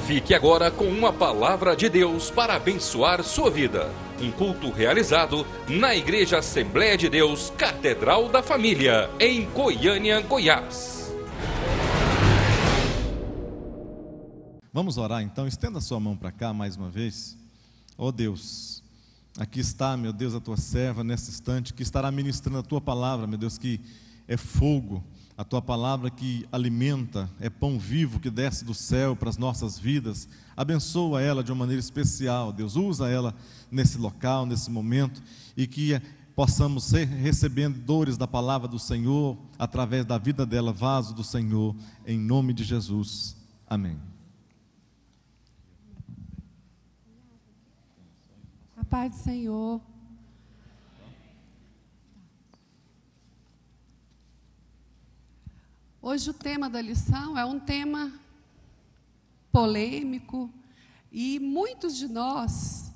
Fique agora com uma palavra de Deus para abençoar sua vida. Um culto realizado na Igreja Assembleia de Deus, Catedral da Família, em Goiânia, Goiás. Vamos orar então, estenda sua mão para cá mais uma vez. Ó Deus, aqui está, meu Deus, a tua serva nesse instante, que estará ministrando a tua palavra, meu Deus, que é fogo, a tua palavra que alimenta, é pão vivo que desce do céu para as nossas vidas. Abençoa ela de uma maneira especial, Deus, usa ela nesse local, nesse momento, e que possamos ser recebedores da palavra do Senhor, através da vida dela, vaso do Senhor, em nome de Jesus, amém. A paz do Senhor. Hoje o tema da lição é um tema polêmico e muitos de nós,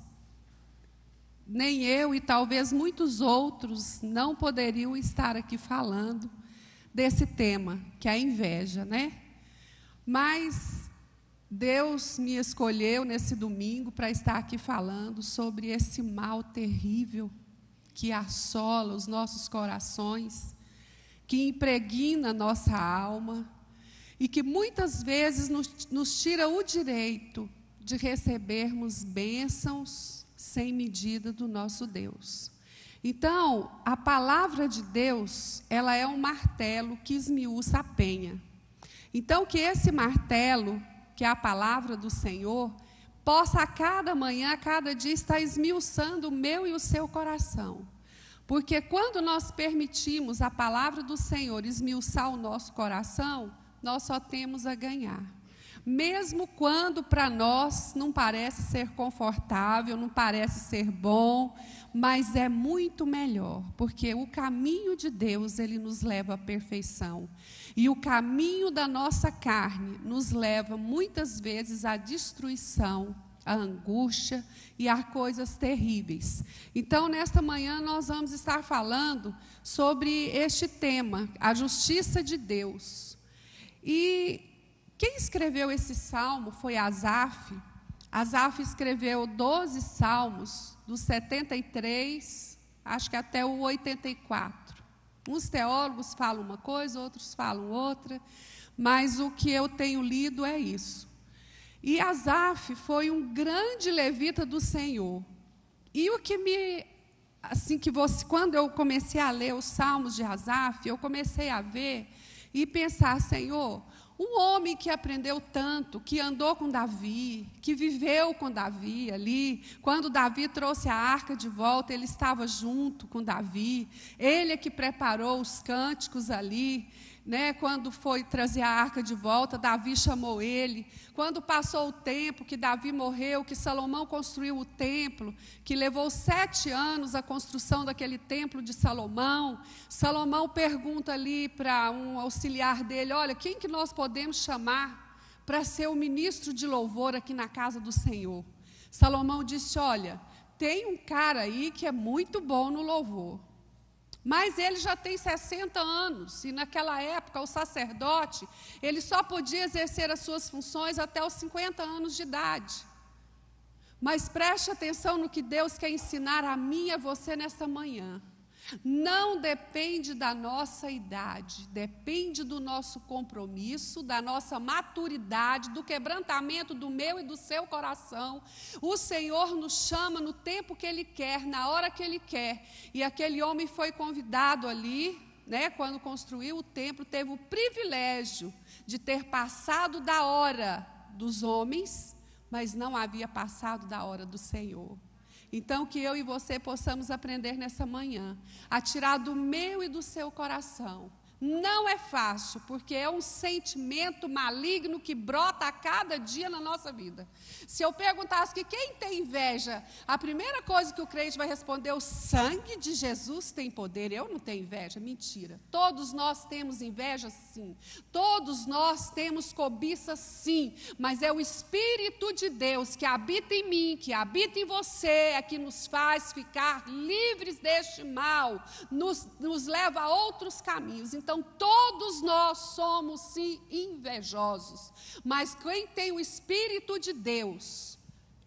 nem eu e talvez muitos outros, não poderiam estar aqui falando desse tema, que é a inveja, né? Mas Deus me escolheu nesse domingo para estar aqui falando sobre esse mal terrível que assola os nossos corações, que impregna nossa alma e que muitas vezes nos tira o direito de recebermos bênçãos sem medida do nosso Deus. Então, a palavra de Deus, ela é um martelo que esmiuça a penha. Então, que esse martelo, que é a palavra do Senhor, possa a cada manhã, a cada dia, estar esmiuçando o meu e o seu coração. Porque quando nós permitimos a palavra do Senhor esmiuçar o nosso coração, nós só temos a ganhar. Mesmo quando para nós não parece ser confortável, não parece ser bom, mas é muito melhor, porque o caminho de Deus, ele nos leva à perfeição. E o caminho da nossa carne nos leva muitas vezes à destruição, à angústia e a coisas terríveis. Então, nesta manhã, nós vamos estar falando sobre este tema, a justiça de Deus. E quem escreveu esse salmo foi Asaf. Asaf escreveu 12 salmos, dos 73, acho que até o 84. Uns teólogos falam uma coisa, outros falam outra, mas o que eu tenho lido é isso. E Asaf foi um grande levita do Senhor. E o que quando eu comecei a ler os salmos de Asaf, eu comecei a ver e pensar, Senhor, um homem que aprendeu tanto, que andou com Davi, que viveu com Davi ali, quando Davi trouxe a arca de volta, ele estava junto com Davi, ele é que preparou os cânticos ali, né? Quando foi trazer a arca de volta, Davi chamou ele. Quando passou o tempo que Davi morreu, que Salomão construiu o templo, que levou 7 anos a construção daquele templo de Salomão, Salomão pergunta ali para um auxiliar dele, olha, quem que nós podemos chamar para ser o ministro de louvor aqui na casa do Senhor? Salomão disse, olha, tem um cara aí que é muito bom no louvor, mas ele já tem 60 anos, e naquela época o sacerdote, ele só podia exercer as suas funções até os 50 anos de idade. Mas preste atenção no que Deus quer ensinar a mim e a você nessa manhã. Não depende da nossa idade, depende do nosso compromisso, da nossa maturidade, do quebrantamento do meu e do seu coração. O Senhor nos chama no tempo que Ele quer, na hora que Ele quer. E aquele homem foi convidado ali, né, quando construiu o templo, teve o privilégio de ter passado da hora dos homens, mas não havia passado da hora do Senhor. Então, que eu e você possamos aprender nessa manhã a tirar do meu e do seu coração. Não é fácil, porque é um sentimento maligno que brota a cada dia na nossa vida. Se eu perguntasse que quem tem inveja, a primeira coisa que o crente vai responder, o sangue de Jesus tem poder. Eu não tenho inveja, mentira. Todos nós temos inveja, sim. Todos nós temos cobiça, sim. Mas é o Espírito de Deus que habita em mim, que habita em você, é que nos faz ficar livres deste mal, nos leva a outros caminhos. Então, Então, todos nós somos, sim, invejosos. Mas quem tem o Espírito de Deus,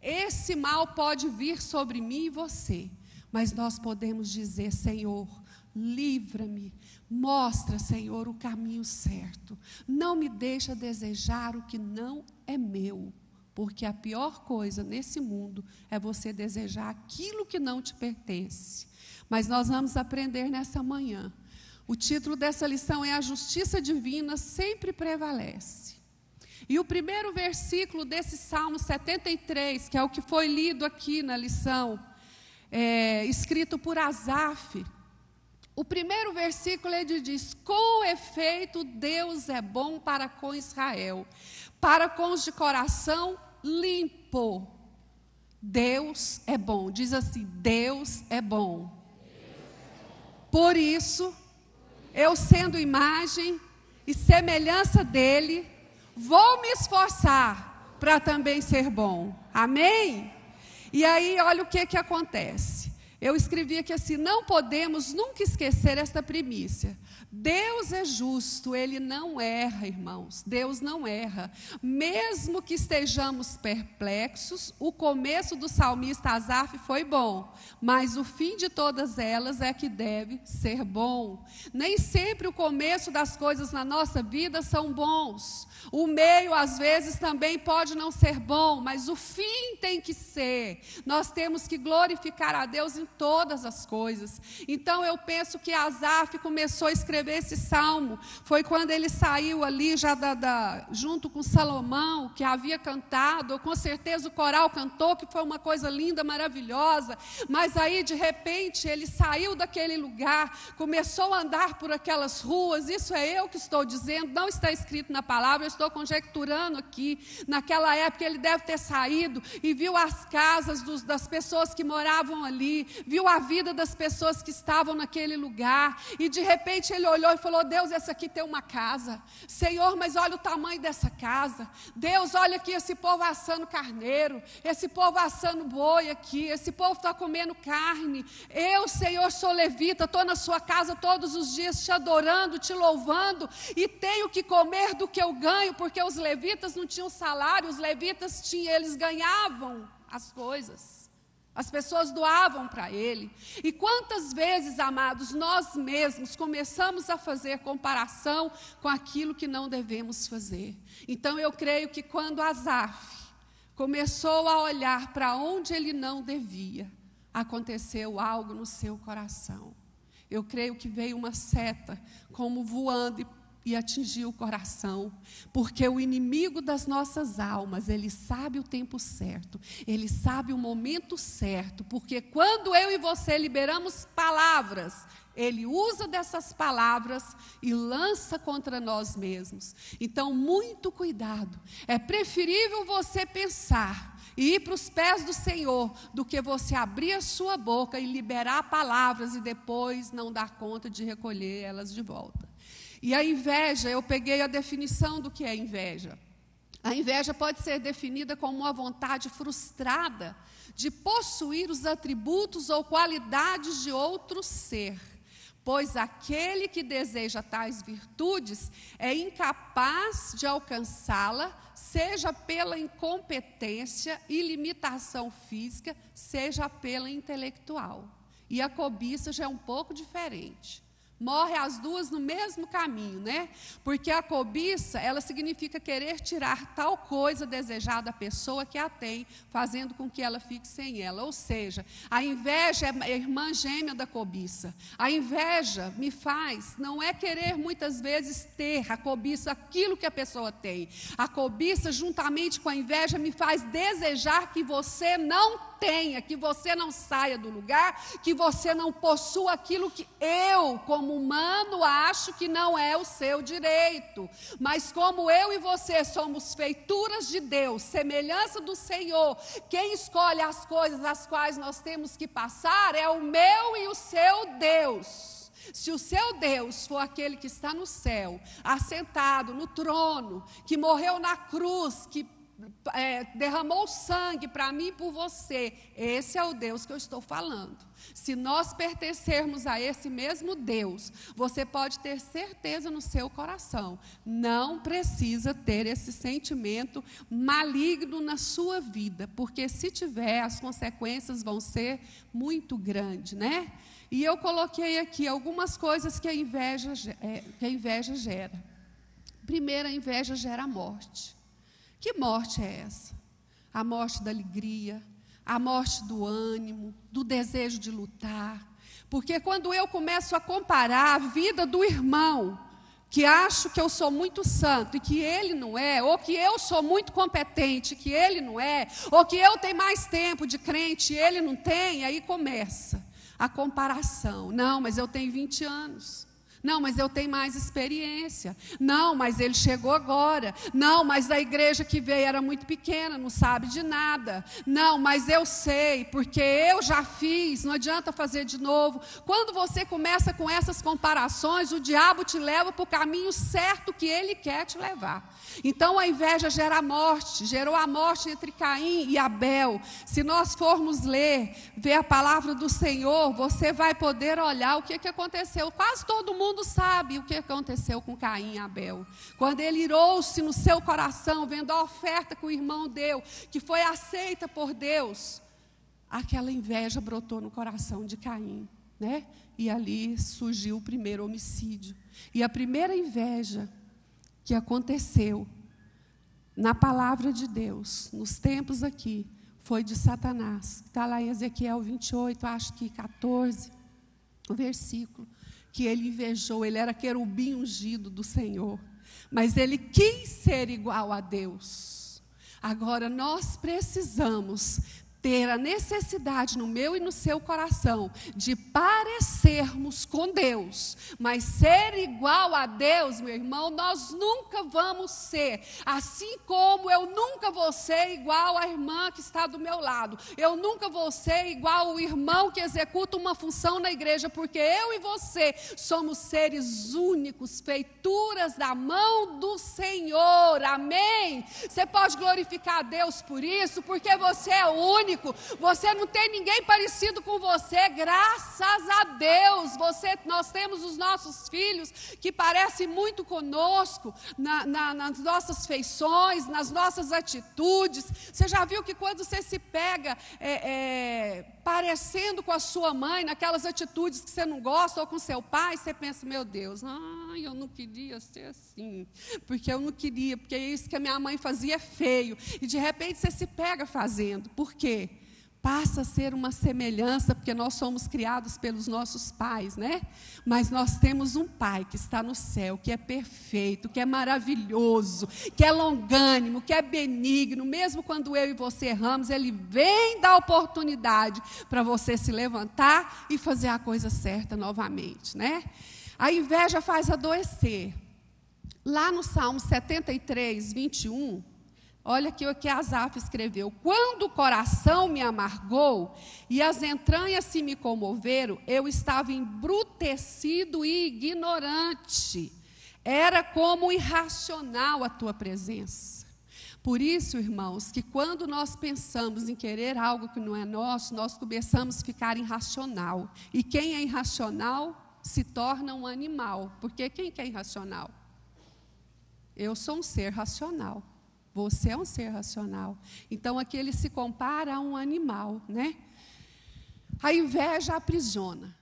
esse mal pode vir sobre mim e você. Mas nós podemos dizer: Senhor, livra-me, mostra, Senhor, o caminho certo. Não me deixa desejar o que não é meu. Porque a pior coisa nesse mundo é você desejar aquilo que não te pertence. Mas nós vamos aprender nessa manhã. O título dessa lição é: A Justiça Divina Sempre Prevalece. E o primeiro versículo desse Salmo 73, que é o que foi lido aqui na lição, escrito por Asaf. O primeiro versículo ele diz: com efeito Deus é bom para com Israel, para com os de coração limpo. Deus é bom. Diz assim: Deus é bom. Por isso, eu sendo imagem e semelhança dele, vou me esforçar para também ser bom. Amém? E aí, olha o que acontece. Eu escrevi aqui assim: não podemos nunca esquecer esta primícia. Deus é justo, Ele não erra, irmãos. Deus não erra. Mesmo que estejamos perplexos, o começo do salmista Asaf foi bom, mas o fim de todas elas é que deve ser bom. Nem sempre o começo das coisas na nossa vida são bons. O meio, às vezes, também pode não ser bom, mas o fim tem que ser. Nós temos que glorificar a Deus em todas as coisas. Então, eu penso que Asaf começou a escrever esse salmo, foi quando ele saiu ali, já junto com Salomão, que havia cantado, com certeza o coral cantou, que foi uma coisa linda, maravilhosa, mas aí, de repente, ele saiu daquele lugar, começou a andar por aquelas ruas. Isso é eu que estou dizendo, não está escrito na palavra, eu estou conjecturando aqui. Naquela época ele deve ter saído e viu as casas das pessoas que moravam ali, viu a vida das pessoas que estavam naquele lugar, e de repente ele olhou e falou: Deus, essa aqui tem uma casa. Senhor, mas olha o tamanho dessa casa. Deus, olha aqui esse povo assando carneiro, esse povo assando boi aqui, esse povo está comendo carne. Eu, Senhor, sou levita, estou na sua casa todos os dias te adorando, te louvando, e tenho que comer do que eu ganho, porque os levitas não tinham salário, os levitas eles ganhavam as coisas. As pessoas doavam para ele. E quantas vezes, amados, nós mesmos começamos a fazer comparação com aquilo que não devemos fazer. Então eu creio que quando Asaf começou a olhar para onde ele não devia, aconteceu algo no seu coração. Eu creio que veio uma seta como voando e atingiu o coração, porque o inimigo das nossas almas, ele sabe o tempo certo, ele sabe o momento certo, porque quando eu e você liberamos palavras, ele usa dessas palavras e lança contra nós mesmos. Então, muito cuidado. É preferível você pensar e ir para os pés do Senhor do que você abrir a sua boca e liberar palavras e depois não dar conta de recolher elas de volta. E a inveja, eu peguei a definição do que é inveja. A inveja pode ser definida como uma vontade frustrada de possuir os atributos ou qualidades de outro ser, pois aquele que deseja tais virtudes é incapaz de alcançá-la, seja pela incompetência e limitação física, seja pela intelectual. E a cobiça já é um pouco diferente. Morre as duas no mesmo caminho, né? Porque a cobiça, ela significa querer tirar tal coisa desejada da pessoa que a tem, fazendo com que ela fique sem ela. Ou seja, a inveja é a irmã gêmea da cobiça. A inveja me faz, não é querer muitas vezes ter a cobiça, aquilo que a pessoa tem. A cobiça, juntamente com a inveja, me faz desejar que você não tenha, que você não saia do lugar, que você não possua aquilo que eu, como humano, acho que não é o seu direito. Mas como eu e você somos feituras de Deus, semelhança do Senhor, quem escolhe as coisas as quais nós temos que passar é o meu e o seu Deus. Se o seu Deus for aquele que está no céu, assentado no trono, que morreu na cruz, que derramou sangue para mim e por você. Esse é o Deus que eu estou falando. Se nós pertencermos a esse mesmo Deus, você pode ter certeza no seu coração, não precisa ter esse sentimento maligno na sua vida, porque se tiver, as consequências vão ser muito grandes, né? E eu coloquei aqui algumas coisas que a inveja gera. Primeiro, a inveja gera morte. Que morte é essa? A morte da alegria, a morte do ânimo, do desejo de lutar. Porque quando eu começo a comparar a vida do irmão, que acho que eu sou muito santo e que ele não é, ou que eu sou muito competente, que ele não é, ou que eu tenho mais tempo de crente e ele não tem, aí começa a comparação. Não, mas eu tenho 20 anos. Não, mas eu tenho mais experiência. Não, mas ele chegou agora. Não, mas a igreja que veio era muito pequena, não sabe de nada. Não, mas eu sei, porque eu já fiz, não adianta fazer de novo. Quando você começa com essas comparações, o diabo te leva para o caminho certo que ele quer te levar. Então a inveja gera morte, gerou a morte entre Caim e Abel. Se nós formos ver a palavra do Senhor, você vai poder olhar o que aconteceu. Quase todo mundo sabe o que aconteceu com Caim e Abel. Quando ele irou-se no seu coração, vendo a oferta que o irmão deu, que foi aceita por Deus, aquela inveja brotou no coração de Caim, né? E ali surgiu o primeiro homicídio. E a primeira inveja que aconteceu na palavra de Deus, nos tempos aqui, foi de Satanás. Está lá em Ezequiel 28, acho que 14, o versículo, que ele invejou. Ele era querubim ungido do Senhor, mas ele quis ser igual a Deus. Agora nós precisamos ter a necessidade no meu e no seu coração de parecermos com Deus, mas ser igual a Deus, meu irmão, nós nunca vamos ser. Assim como eu nunca vou ser igual à irmã que está do meu lado, eu nunca vou ser igual ao irmão que executa uma função na igreja, porque eu e você somos seres únicos, feituras da mão do Senhor, amém? Você pode glorificar a Deus por isso, porque você é único. Você não tem ninguém parecido com você, graças a Deus. Nós temos os nossos filhos que parecem muito conosco, nas nossas feições, nas nossas atitudes. Você já viu que quando você se pega parecendo com a sua mãe, naquelas atitudes que você não gosta, ou com seu pai, você pensa, meu Deus, eu não queria ser assim, porque eu não queria, porque isso que a minha mãe fazia é feio, e de repente você se pega fazendo. Por quê? Passa a ser uma semelhança, porque nós somos criados pelos nossos pais, né? Mas nós temos um Pai que está no céu, que é perfeito, que é maravilhoso, que é longânimo, que é benigno. Mesmo quando eu e você erramos, Ele vem dar oportunidade para você se levantar e fazer a coisa certa novamente, né? A inveja faz adoecer. Lá no Salmo 73, 21... olha aqui o que Asaf escreveu. Quando o coração me amargou e as entranhas se me comoveram, eu estava embrutecido e ignorante. Era como irracional a tua presença. Por isso, irmãos, que quando nós pensamos em querer algo que não é nosso, nós começamos a ficar irracional. E quem é irracional se torna um animal. Porque quem que é irracional? Eu sou um ser racional. Você é um ser racional. Então, aqui ele se compara a um animal, né? A inveja aprisiona.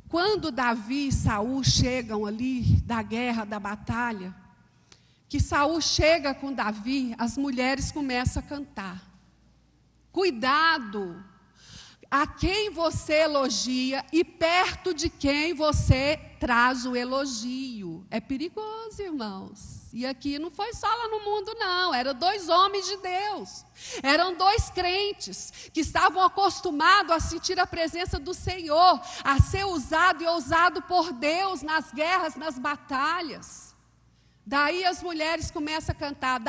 Quando Davi e Saul chegam ali da guerra, da batalha, que Saul chega com Davi, as mulheres começam a cantar. Cuidado a quem você elogia e perto de quem você traz o elogio. É perigoso, irmãos. E aqui não foi só lá no mundo, não. Eram 2 homens de Deus. Eram 2 crentes que estavam acostumados a sentir a presença do Senhor, a ser usado e ousado por Deus nas guerras, nas batalhas. Daí as mulheres começam a cantar.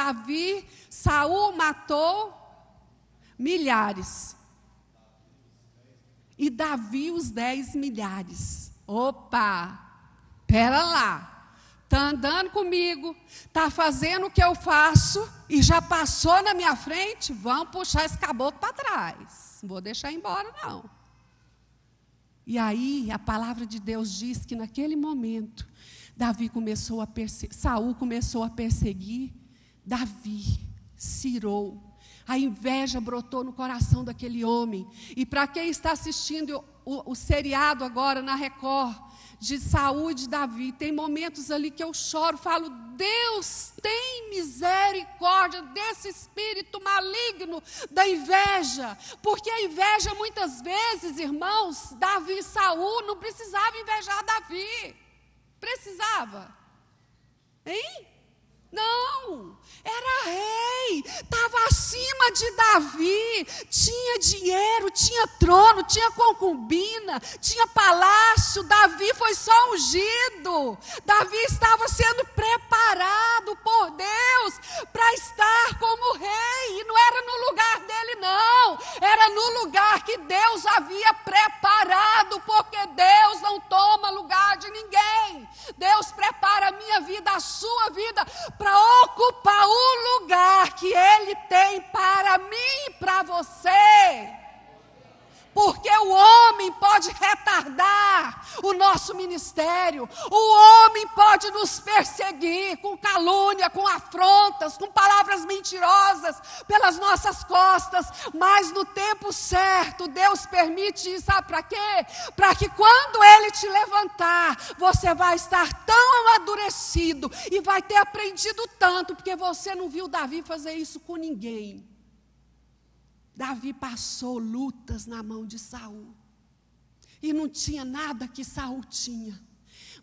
Saul matou milhares. E Davi os 10 milhares. Opa, pera lá. está andando comigo, está fazendo o que eu faço e já passou na minha frente, vamos puxar esse caboclo para trás. Não vou deixar embora, não. E aí a palavra de Deus diz que naquele momento, Saul começou a perseguir Davi, cirou. A inveja brotou no coração daquele homem. E para quem está assistindo o seriado agora na Record, de Saul e de Davi, tem momentos ali que eu choro, falo, Deus tem misericórdia desse espírito maligno da inveja, porque a inveja muitas vezes, irmãos, Davi e Saul não precisavam invejar Davi, precisava, hein? Não, era rei, estava acima de Davi, tinha dinheiro, tinha trono, tinha concubina, tinha palácio. Davi foi só ungido, Davi estava sendo preparado por Deus para estar como rei, e não era no lugar dele não, era no lugar que Deus havia preparado, porque Deus não toma lugar de ninguém. Deus prepara a minha vida, a sua vida, para ocupar o lugar que Ele tem para mim e para você. Porque o homem pode retardar o nosso ministério, o homem pode nos perseguir com calúnia, com afrontas, com palavras mentirosas pelas nossas costas, mas no tempo certo Deus permite isso, sabe para quê? Para que quando Ele te levantar, você vai estar tão amadurecido e vai ter aprendido tanto, porque você não viu Davi fazer isso com ninguém. Davi passou lutas na mão de Saul, e não tinha nada que Saul tinha,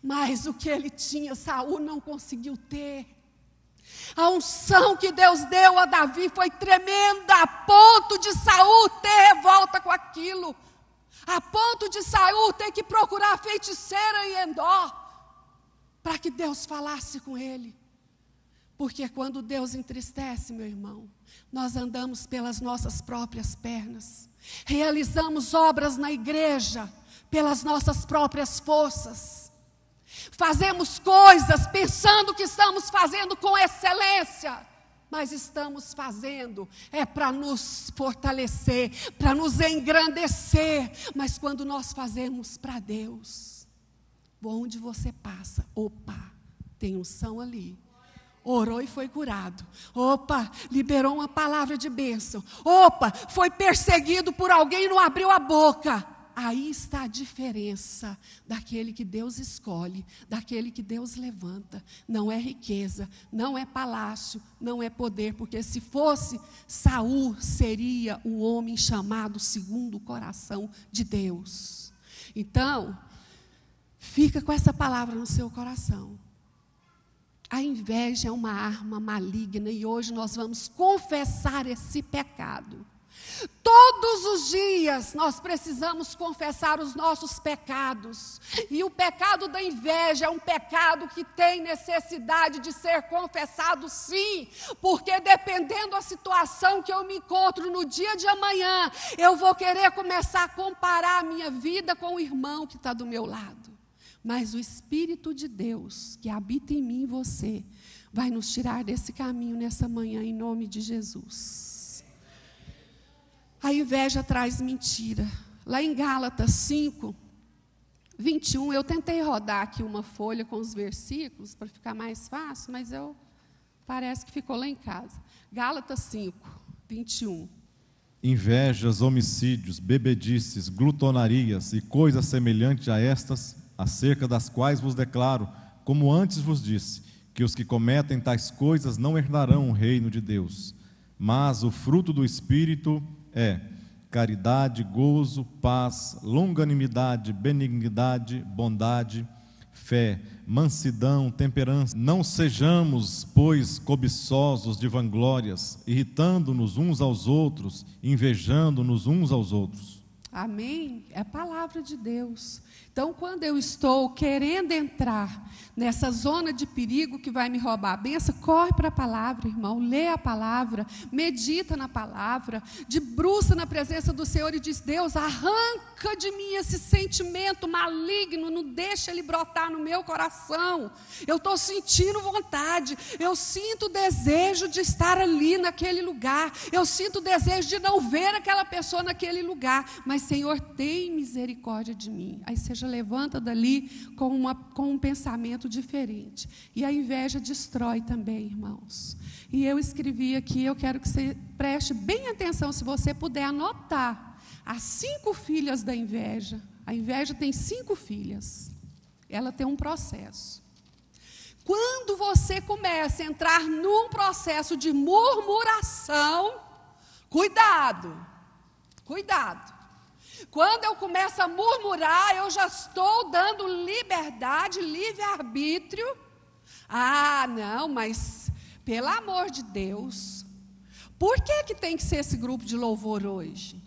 mas o que ele tinha, Saul não conseguiu ter. A unção que Deus deu a Davi foi tremenda, a ponto de Saul ter revolta com aquilo, a ponto de Saul ter que procurar a feiticeira em Endor, para que Deus falasse com ele. Porque quando Deus entristece, meu irmão, nós andamos pelas nossas próprias pernas, realizamos obras na igreja pelas nossas próprias forças, fazemos coisas pensando que estamos fazendo com excelência, mas estamos fazendo para nos fortalecer, para nos engrandecer. Mas quando nós fazemos para Deus, onde você passa, opa, tem unção ali. Orou e foi curado. Opa, liberou uma palavra de bênção. Opa, foi perseguido por alguém e não abriu a boca. Aí está a diferença daquele que Deus escolhe, daquele que Deus levanta. Não é riqueza, não é palácio, não é poder, porque se fosse, Saul seria o homem chamado segundo o coração de Deus. Então, fica com essa palavra no seu coração. A inveja é uma arma maligna e hoje nós vamos confessar esse pecado. Todos os dias nós precisamos confessar os nossos pecados. E o pecado da inveja é um pecado que tem necessidade de ser confessado, sim. Porque dependendo da situação que eu me encontro no dia de amanhã, eu vou querer começar a comparar a minha vida com o irmão que está do meu lado. Mas o Espírito de Deus que habita em mim e você vai nos tirar desse caminho nessa manhã, em nome de Jesus. A inveja traz mentira. Lá em Gálatas 5, 21, eu tentei rodar aqui uma folha com os versículos para ficar mais fácil, mas parece que ficou lá em casa. Gálatas 5, 21. Invejas, homicídios, bebedices, glutonarias e coisas semelhantes a estas, acerca das quais vos declaro, como antes vos disse, que os que cometem tais coisas não herdarão o reino de Deus. Mas o fruto do Espírito é caridade, gozo, paz, longanimidade, benignidade, bondade, fé, mansidão, temperança. Não sejamos, pois, cobiçosos de vanglórias, irritando-nos uns aos outros, invejando-nos uns aos outros. Amém? É a palavra de Deus. Então, quando eu estou querendo entrar nessa zona de perigo que vai me roubar a bênção, corre para a palavra, irmão, lê a palavra, medita na palavra, debruça na presença do Senhor e diz: Deus, arranca de mim esse sentimento maligno, não deixa ele brotar no meu coração. Eu estou sentindo vontade, eu sinto o desejo de estar ali naquele lugar, eu sinto o desejo de não ver aquela pessoa naquele lugar, mas Senhor, tem misericórdia de mim. Aí você já levanta dali com um pensamento diferente. E a inveja destrói também, irmãos. E eu escrevi aqui, eu quero que você preste bem atenção, se você puder anotar, as 5 filhas da inveja. A inveja tem 5 filhas. Ela tem um processo. Quando você começa a entrar num processo de murmuração, cuidado, cuidado. Quando eu começo a murmurar, eu já estou dando liberdade, livre-arbítrio. Ah, não, mas pelo amor de Deus, por que tem que ser esse grupo de louvor hoje?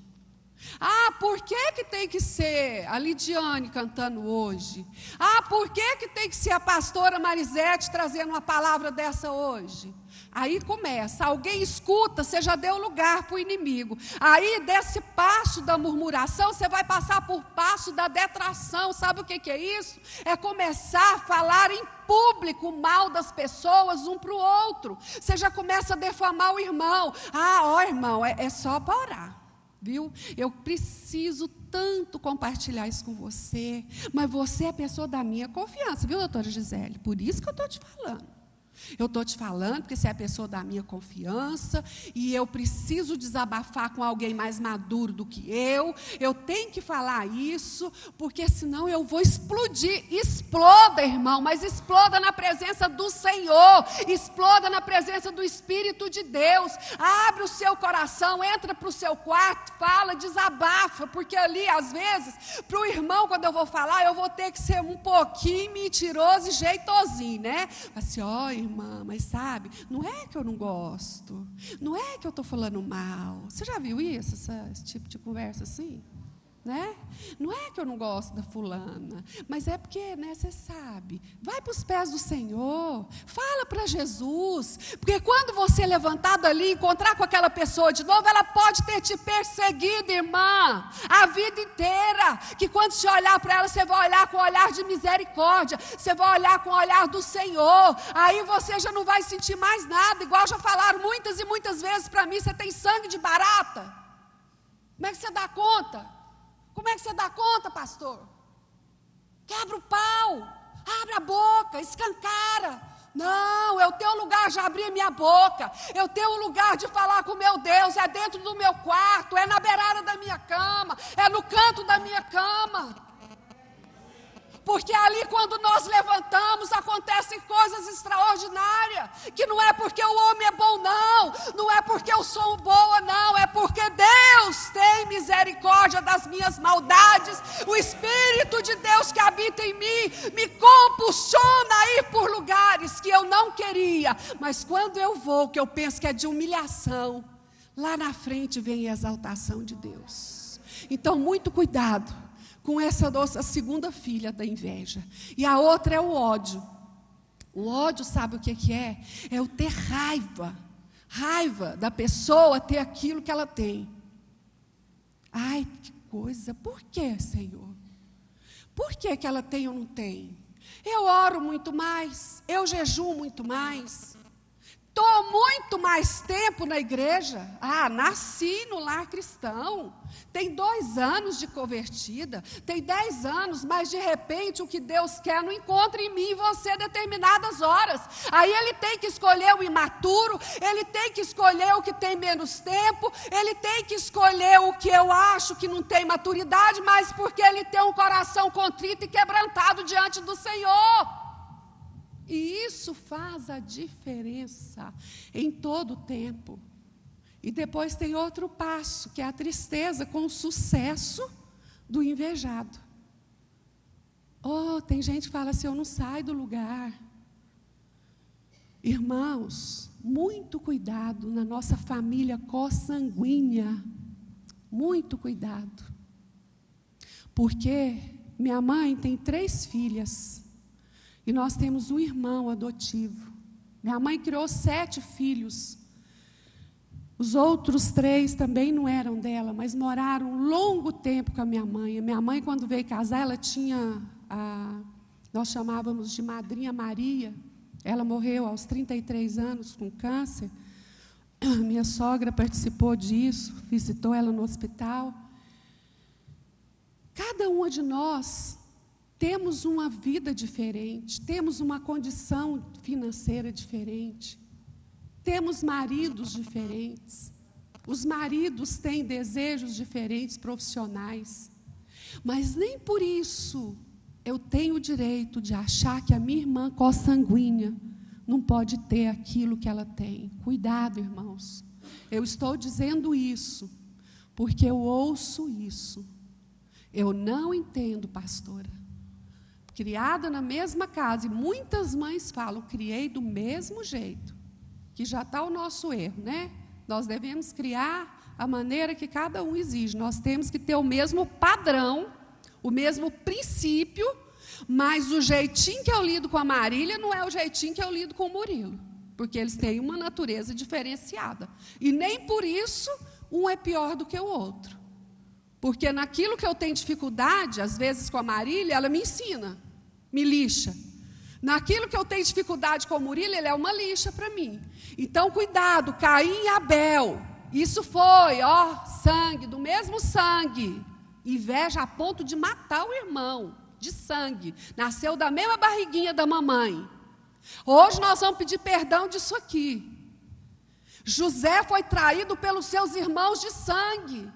Ah, por que tem que ser a Lidiane cantando hoje? Ah, por que tem que ser a pastora Marisete trazendo uma palavra dessa hoje? Aí começa, alguém escuta, você já deu lugar para o inimigo. Aí desse passo da murmuração, você vai passar por passo da detração. Sabe o que é isso? É começar a falar em público mal das pessoas um para o outro. Você já começa a defamar o irmão. Ah, ó irmão, é só para orar. Viu? Eu preciso tanto compartilhar isso com você, mas você é a pessoa da minha confiança, viu, doutora Gisele? Por isso que eu estou te falando. Eu estou te falando porque você é a pessoa da minha confiança e eu preciso desabafar com alguém mais maduro do que eu tenho que falar isso, porque senão eu vou explodir. Exploda, irmão, mas exploda na presença do Senhor, exploda na presença do Espírito de Deus. Abre o seu coração, entra para o seu quarto, fala, desabafa, porque ali às vezes, para o irmão, quando eu vou falar, eu vou ter que ser um pouquinho mentiroso e jeitosinho, né? Assim, ó, irmã, mas sabe, não é que eu não gosto, não é que eu estou falando mal. Você já viu isso, esse tipo de conversa assim? Né? Não é que eu não gosto da fulana, mas é porque, né, você sabe, vai para os pés do Senhor, fala para Jesus, porque quando você levantar dali, encontrar com aquela pessoa de novo, ela pode ter te perseguido, irmã, a vida inteira, que quando você olhar para ela, você vai olhar com o olhar de misericórdia, você vai olhar com o olhar do Senhor, aí você já não vai sentir mais nada, igual já falaram muitas e muitas vezes para mim, você tem sangue de barata, como é que você dá conta? Como é que você dá conta, pastor? Quebra o pau, abre a boca, escancara. Não, eu tenho lugar de abrir minha boca, eu tenho lugar de falar com meu Deus, é dentro do meu quarto, é na beirada da minha cama, é no canto da minha cama. Porque ali quando nós levantamos, acontecem coisas extraordinárias, que não é porque o homem é bom não, não é porque eu sou boa não, é porque Deus tem misericórdia das minhas maldades, o Espírito de Deus que habita em mim, me compulsiona a ir por lugares que eu não queria, mas quando eu vou, que eu penso que é de humilhação, lá na frente vem a exaltação de Deus. Então muito cuidado com essa nossa segunda filha da inveja. E a outra é o ódio. O ódio, sabe o que é? É o ter raiva. Raiva da pessoa ter aquilo que ela tem. Ai, que coisa. Por que, Senhor? Por que ela tem ou não tem? Eu oro muito mais. Eu jejuo muito mais. Estou muito mais tempo na igreja. Ah, nasci no lar cristão. Tem 2 anos de convertida. Tem 10 anos, mas de repente o que Deus quer não encontra em mim e você determinadas horas. Aí ele tem que escolher o imaturo, ele tem que escolher o que tem menos tempo, ele tem que escolher o que eu acho que não tem maturidade, mas porque ele tem um coração contrito e quebrantado diante do Senhor. E isso faz a diferença em todo o tempo. E depois tem outro passo, que é a tristeza com o sucesso do invejado. Oh, tem gente que fala assim, eu não saio do lugar. Irmãos, muito cuidado na nossa família consanguínea. Muito cuidado. Porque minha mãe tem 3 filhas e nós temos um irmão adotivo. Minha mãe criou 7 filhos. Os outros 3 também não eram dela, mas moraram um longo tempo com a minha mãe. A minha mãe, quando veio casar, ela tinha, nós chamávamos de Madrinha Maria. Ela morreu aos 33 anos com câncer. Minha sogra participou disso, visitou ela no hospital. Cada uma de nós temos uma vida diferente, temos uma condição financeira diferente, temos maridos diferentes, os maridos têm desejos diferentes profissionais, mas nem por isso eu tenho o direito de achar que a minha irmã consanguínea não pode ter aquilo que ela tem. Cuidado, irmãos. Eu estou dizendo isso porque eu ouço isso. Eu não entendo, pastora. Criada na mesma casa, e muitas mães falam, criei do mesmo jeito, que já está o nosso erro, né? Nós devemos criar a maneira que cada um exige. Nós temos que ter o mesmo padrão, o mesmo princípio, mas o jeitinho que eu lido com a Marília não é o jeitinho que eu lido com o Murilo, porque eles têm uma natureza diferenciada. E nem por isso um é pior do que o outro. Porque naquilo que eu tenho dificuldade, às vezes com a Marília, ela me ensina, me lixa. Naquilo que eu tenho dificuldade com o Murilo, ele é uma lixa para mim. Então, cuidado, Caim e Abel, isso foi, sangue, do mesmo sangue. Inveja a ponto de matar o irmão, de sangue. Nasceu da mesma barriguinha da mamãe. Hoje nós vamos pedir perdão disso aqui. José foi traído pelos seus irmãos de sangue.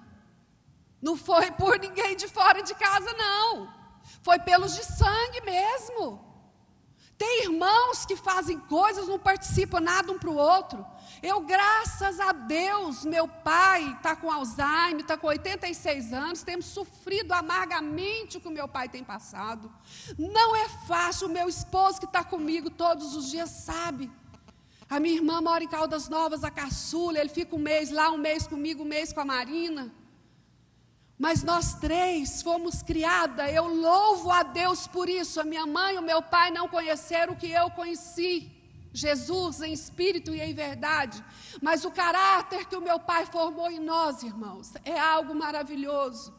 Não foi por ninguém de fora de casa, não. Foi pelos de sangue mesmo. Tem irmãos que fazem coisas, não participam nada um para o outro. Eu, graças a Deus, meu pai está com Alzheimer, está com 86 anos, temos sofrido amargamente o que o meu pai tem passado. Não é fácil, o meu esposo que está comigo todos os dias sabe. A minha irmã mora em Caldas Novas, a caçula, ele fica um mês lá, um mês comigo, um mês com a Marina. Mas nós 3 fomos criadas, eu louvo a Deus por isso. A minha mãe e o meu pai não conheceram o que eu conheci, Jesus em espírito e em verdade. Mas o caráter que o meu pai formou em nós, irmãos, é algo maravilhoso.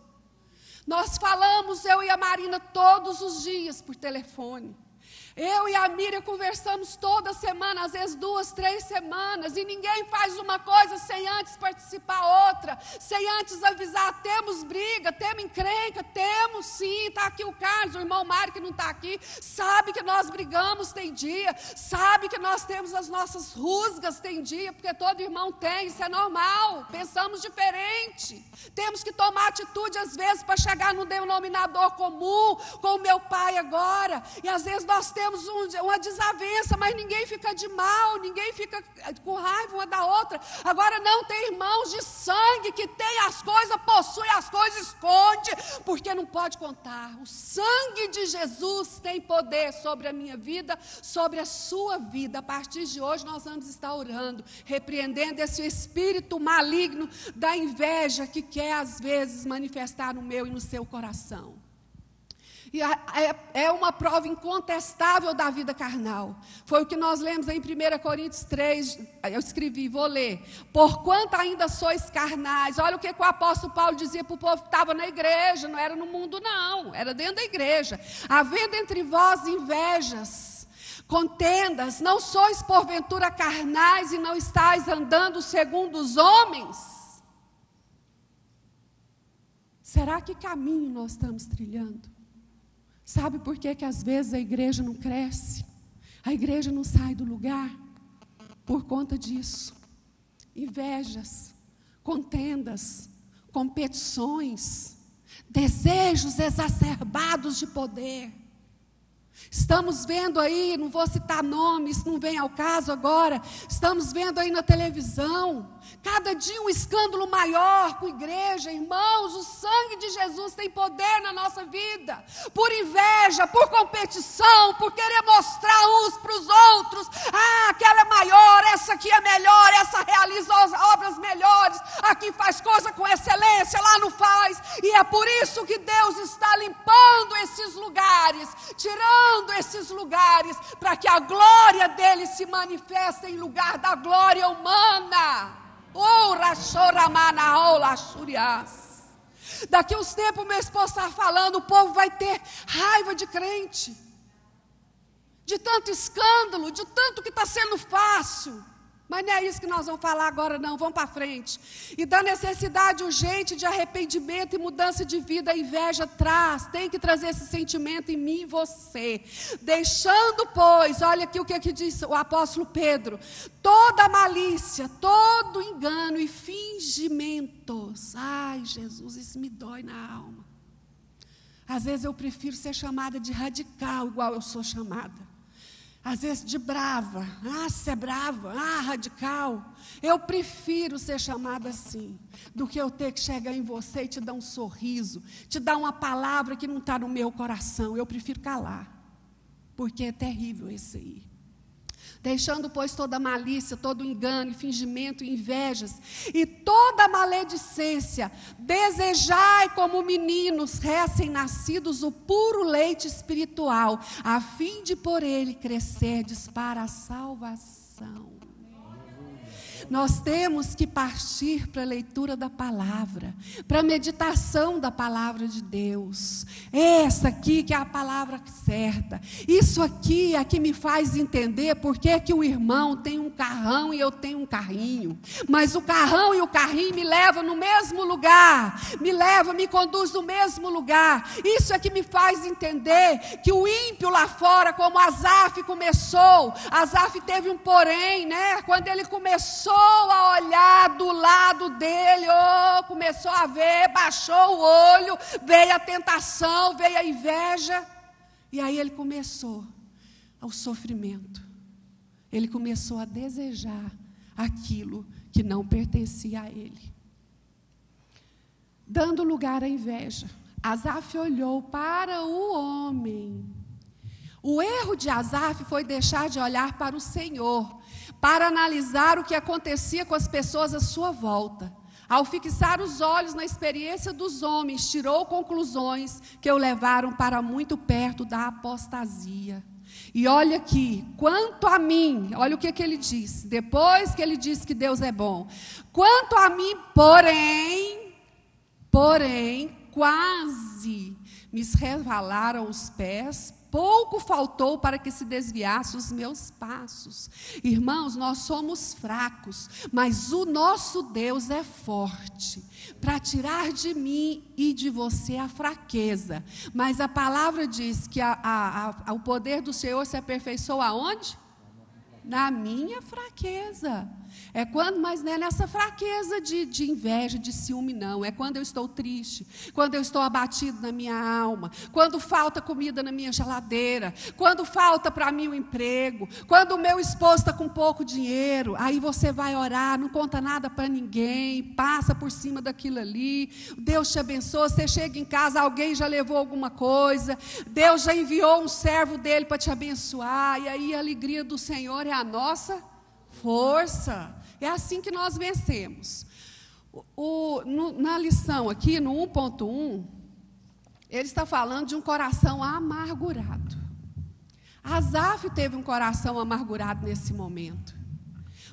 Nós falamos, eu e a Marina, todos os dias por telefone. Eu e a Miriam conversamos toda semana, às vezes 2, 3 semanas, e ninguém faz uma coisa sem antes participar outra, sem antes avisar. Temos briga, temos encrenca, temos sim, está aqui o Carlos, o irmão Mário que não está aqui, sabe que nós brigamos, tem dia, sabe que nós temos as nossas rusgas, tem dia, porque todo irmão tem, isso é normal, pensamos diferente, temos que tomar atitude às vezes para chegar no denominador comum, com o meu pai agora, e às vezes nós temos uma desavença, mas ninguém fica de mal, ninguém fica com raiva uma da outra. Agora não tem irmãos de sangue que tem as coisas, possui as coisas, esconde, porque não pode contar. O sangue de Jesus tem poder sobre a minha vida, sobre a sua vida. A partir de hoje nós vamos estar orando, repreendendo esse espírito maligno da inveja que quer às vezes manifestar no meu e no seu coração. E é uma prova incontestável da vida carnal. Foi o que nós lemos em 1 Coríntios 3, eu escrevi, vou ler. Porquanto ainda sois carnais. Olha o que o apóstolo Paulo dizia para o povo que estava na igreja, não era no mundo não, era dentro da igreja. Havendo entre vós invejas, contendas, não sois porventura carnais e não estáis andando segundo os homens? Será que caminho nós estamos trilhando? Sabe por que às vezes a igreja não cresce? A igreja não sai do lugar? Por conta disso. Invejas, contendas, competições, desejos exacerbados de poder. Estamos vendo aí, não vou citar nomes, não vem ao caso agora, estamos vendo aí na televisão, cada dia um escândalo maior com a igreja. Irmãos, o sangue de Jesus tem poder na nossa vida, por inveja, por competição, por querer mostrar uns para os outros, aquela é maior, essa aqui é melhor, essa realiza obras melhores, aqui faz coisa com excelência, lá não faz, e é por isso que Deus está que a glória dele se manifeste em lugar da glória humana. Daqui uns tempos meu esposo está falando, o povo vai ter raiva de crente, de tanto escândalo, de tanto que está sendo fácil. Mas não é isso que nós vamos falar agora não, vamos para frente. E da necessidade urgente de arrependimento e mudança de vida, a inveja tem que trazer esse sentimento em mim e você. Deixando, pois, olha aqui o que diz o apóstolo Pedro, toda malícia, todo engano e fingimentos. Ai, Jesus, isso me dói na alma. Às vezes eu prefiro ser chamada de radical, igual eu sou chamada. Às vezes de brava, você é brava, radical. Eu prefiro ser chamada assim, do que eu ter que chegar em você e te dar um sorriso, te dar uma palavra que não está no meu coração. Eu prefiro calar, porque é terrível isso aí. Deixando, pois, toda malícia, todo engano, fingimento, invejas e toda maledicência, desejai como meninos recém-nascidos o puro leite espiritual, a fim de por ele crescerdes para a salvação. Nós temos que partir para a leitura da palavra, para a meditação da palavra de Deus. Essa aqui que é a palavra certa. Isso aqui é que me faz entender por que que o irmão tem um carrão e eu tenho um carrinho. Mas o carrão e o carrinho me levam no mesmo lugar, me conduz no mesmo lugar. Isso é que me faz entender que o ímpio lá fora, como Asaf começou, Asaf teve um porém, né? Quando ele começou a olhar do lado dele, começou a ver, baixou o olho, veio a tentação, veio a inveja, e aí ele começou ao sofrimento, ele começou a desejar aquilo que não pertencia a ele, dando lugar à inveja. Asaf olhou para o homem. O erro de Asaf foi deixar de olhar para o Senhor, para analisar o que acontecia com as pessoas à sua volta. Ao fixar os olhos na experiência dos homens, tirou conclusões que o levaram para muito perto da apostasia. E olha aqui, quanto a mim, olha o que ele diz, depois que ele disse que Deus é bom. Quanto a mim, porém, quase me resvalaram os pés, pouco faltou para que se desviasse os meus passos. Irmãos, nós somos fracos, mas o nosso Deus é forte, para tirar de mim e de você a fraqueza. Mas a palavra diz que o poder do Senhor se aperfeiçoa aonde? Na minha fraqueza. Mas não é nessa fraqueza de inveja, de ciúme, não. É quando eu estou triste, quando eu estou abatido na minha alma, quando falta comida na minha geladeira, quando falta para mim um emprego, quando o meu esposo está com pouco dinheiro. Aí você vai orar, não conta nada para ninguém, passa por cima daquilo ali, Deus te abençoa, você chega em casa, alguém já levou alguma coisa, Deus já enviou um servo dele para te abençoar, e aí a alegria do Senhor é a nossa força. É assim que nós vencemos. Na lição aqui, no 1.1, ele está falando de um coração amargurado. Asaf teve um coração amargurado nesse momento.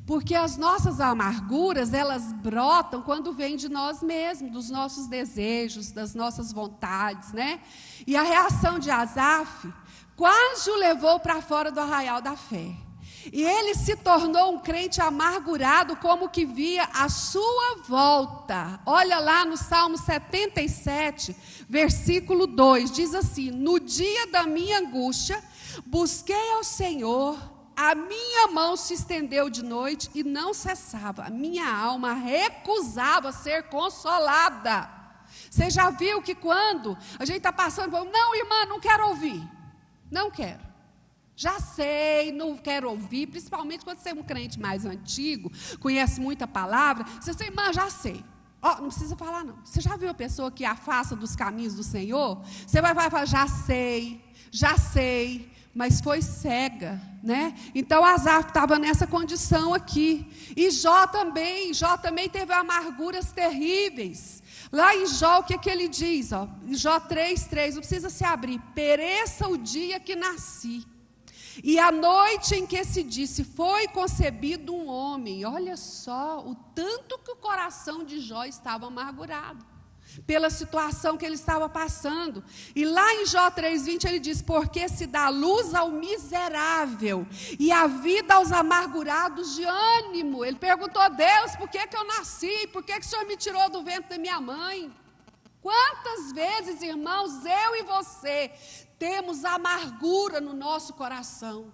Porque as nossas amarguras, elas brotam quando vêm de nós mesmos, dos nossos desejos, das nossas vontades, né? E a reação de Asaf quase o levou para fora do arraial da fé. E ele se tornou um crente amargurado, como que via a sua volta. Olha lá no Salmo 77, versículo 2, diz assim: no dia da minha angústia, busquei ao Senhor, a minha mão se estendeu de noite e não cessava, a minha alma recusava ser consolada. Você já viu que quando a gente está passando, não, irmã, não quero ouvir, não quero. Já sei, não quero ouvir, principalmente quando você é um crente mais antigo, conhece muita palavra, você diz, irmã, já sei. Não precisa falar não. Você já viu a pessoa que afasta dos caminhos do Senhor? Você vai falar, já sei, mas foi cega, né? Então Asaf estava nessa condição aqui. E Jó também teve amarguras terríveis. Lá em Jó, o que ele diz? Em Jó 3:3, não precisa se abrir. Pereça o dia que nasci. E a noite em que se disse, foi concebido um homem. Olha só o tanto que o coração de Jó estava amargurado pela situação que ele estava passando. E lá em Jó 3,20 ele diz, porque se dá luz ao miserável e a vida aos amargurados de ânimo. Ele perguntou a Deus, por que eu nasci? Por que o Senhor me tirou do ventre da minha mãe? Quantas vezes, irmãos, eu e você temos amargura no nosso coração?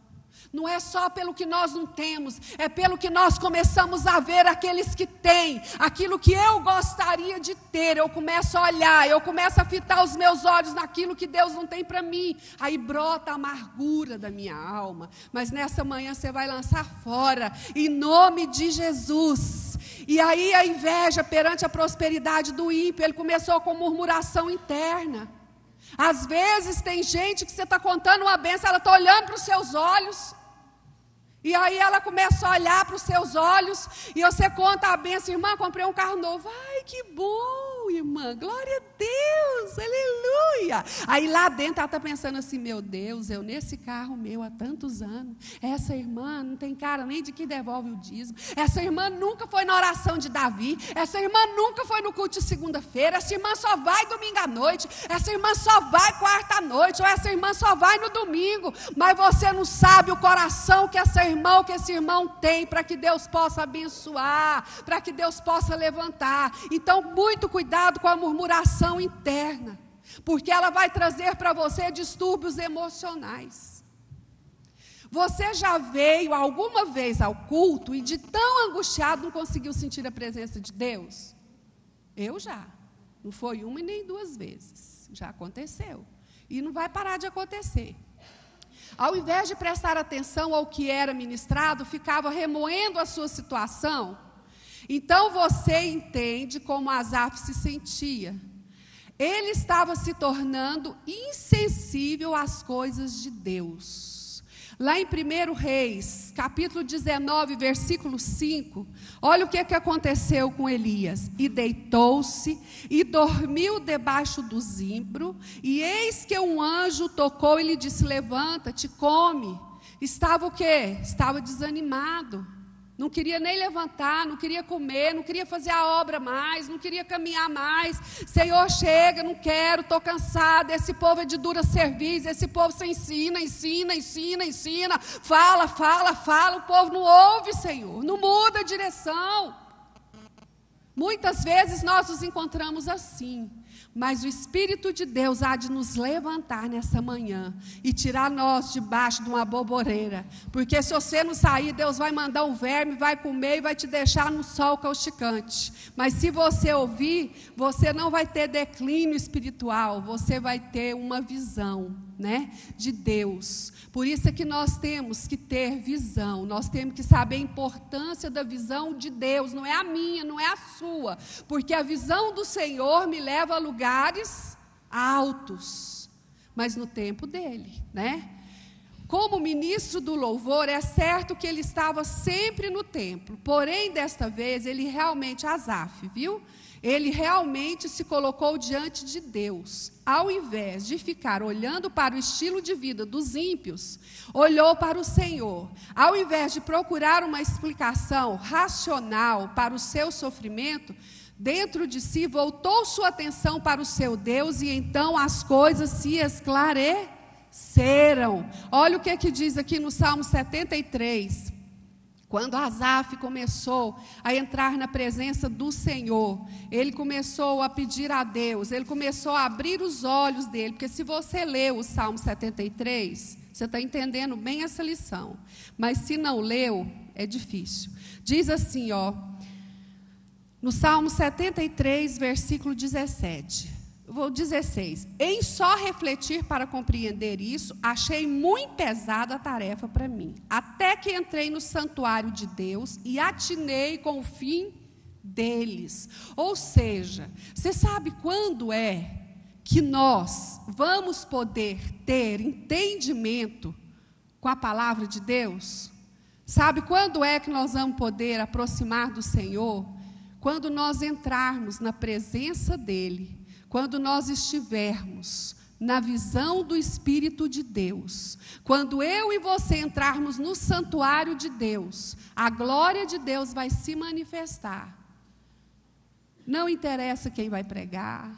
Não é só pelo que nós não temos, é pelo que nós começamos a ver aqueles que têm, aquilo que eu gostaria de ter. Eu começo a olhar, eu começo a fitar os meus olhos naquilo que Deus não tem para mim. Aí brota a amargura da minha alma. Mas nessa manhã você vai lançar fora, em nome de Jesus. E aí a inveja perante a prosperidade do ímpio, ele começou com murmuração interna. Às vezes tem gente que você está contando uma bênção, ela está olhando para os seus olhos, e aí ela começa a olhar para os seus olhos, e você conta a bênção, irmã, comprei um carro novo. Ai, que bom, irmã, glória a Deus, aleluia. Aí lá dentro ela está pensando assim, meu Deus, eu nesse carro meu há tantos anos, essa irmã não tem cara nem de que devolve o dízimo, essa irmã nunca foi na oração de Davi, essa irmã nunca foi no culto de segunda-feira, essa irmã só vai domingo à noite, essa irmã só vai quarta à noite, ou essa irmã só vai no domingo. Mas você não sabe o coração que essa irmã ou que esse irmão tem, para que Deus possa abençoar, para que Deus possa levantar. Então muito cuidado com a murmuração interna, porque ela vai trazer para você distúrbios emocionais. Você já veio alguma vez ao culto e de tão angustiado não conseguiu sentir a presença de Deus? Eu já. Não foi uma e nem duas vezes. Já aconteceu. E não vai parar de acontecer. Ao invés de prestar atenção ao que era ministrado, ficava remoendo a sua situação. Então você entende como Asaf se sentia. Ele estava se tornando insensível às coisas de Deus. Lá em 1 Reis, capítulo 19, versículo 5, olha o que aconteceu com Elias. E deitou-se e dormiu debaixo do zimbro, e eis que um anjo tocou e lhe disse, levanta-te, come. Estava o quê? Estava desanimado. Não queria nem levantar, não queria comer, não queria fazer a obra mais, não queria caminhar mais. Senhor, chega, não quero, estou cansado. Esse povo é de dura serviço, esse povo se ensina. Fala, o povo não ouve, Senhor, não muda a direção. Muitas vezes nós nos encontramos assim. Mas o Espírito de Deus há de nos levantar nessa manhã e tirar nós debaixo de uma boboreira. Porque se você não sair, Deus vai mandar um verme, vai comer e vai te deixar no sol causticante. Mas se você ouvir, você não vai ter declínio espiritual, você vai ter uma visão, né, de Deus. Por isso é que nós temos que ter visão, nós temos que saber a importância da visão de Deus, não é a minha, não é a sua, porque a visão do Senhor me leva a lugares altos, mas no tempo dele, né? Como ministro do louvor, é certo que ele estava sempre no templo, porém desta vez ele realmente, Asaf, viu? Ele realmente se colocou diante de Deus. Ao invés de ficar olhando para o estilo de vida dos ímpios, olhou para o Senhor. Ao invés de procurar uma explicação racional para o seu sofrimento, dentro de si voltou sua atenção para o seu Deus e então as coisas se esclareceram. Olha o que diz aqui no Salmo 73. Quando Asaf começou a entrar na presença do Senhor, ele começou a pedir a Deus, ele começou a abrir os olhos dele, porque se você leu o Salmo 73, você está entendendo bem essa lição, mas se não leu, é difícil. Diz assim, ó, no Salmo 73, versículo 16, em só refletir para compreender isso, achei muito pesada a tarefa para mim, até que entrei no santuário de Deus e atinei com o fim deles. Ou seja, você sabe quando é que nós vamos poder ter entendimento com a palavra de Deus? Sabe quando é que nós vamos poder aproximar do Senhor? Quando nós entrarmos na presença dEle, quando nós estivermos na visão do Espírito de Deus. Quando eu e você entrarmos no santuário de Deus, a glória de Deus vai se manifestar. Não interessa quem vai pregar,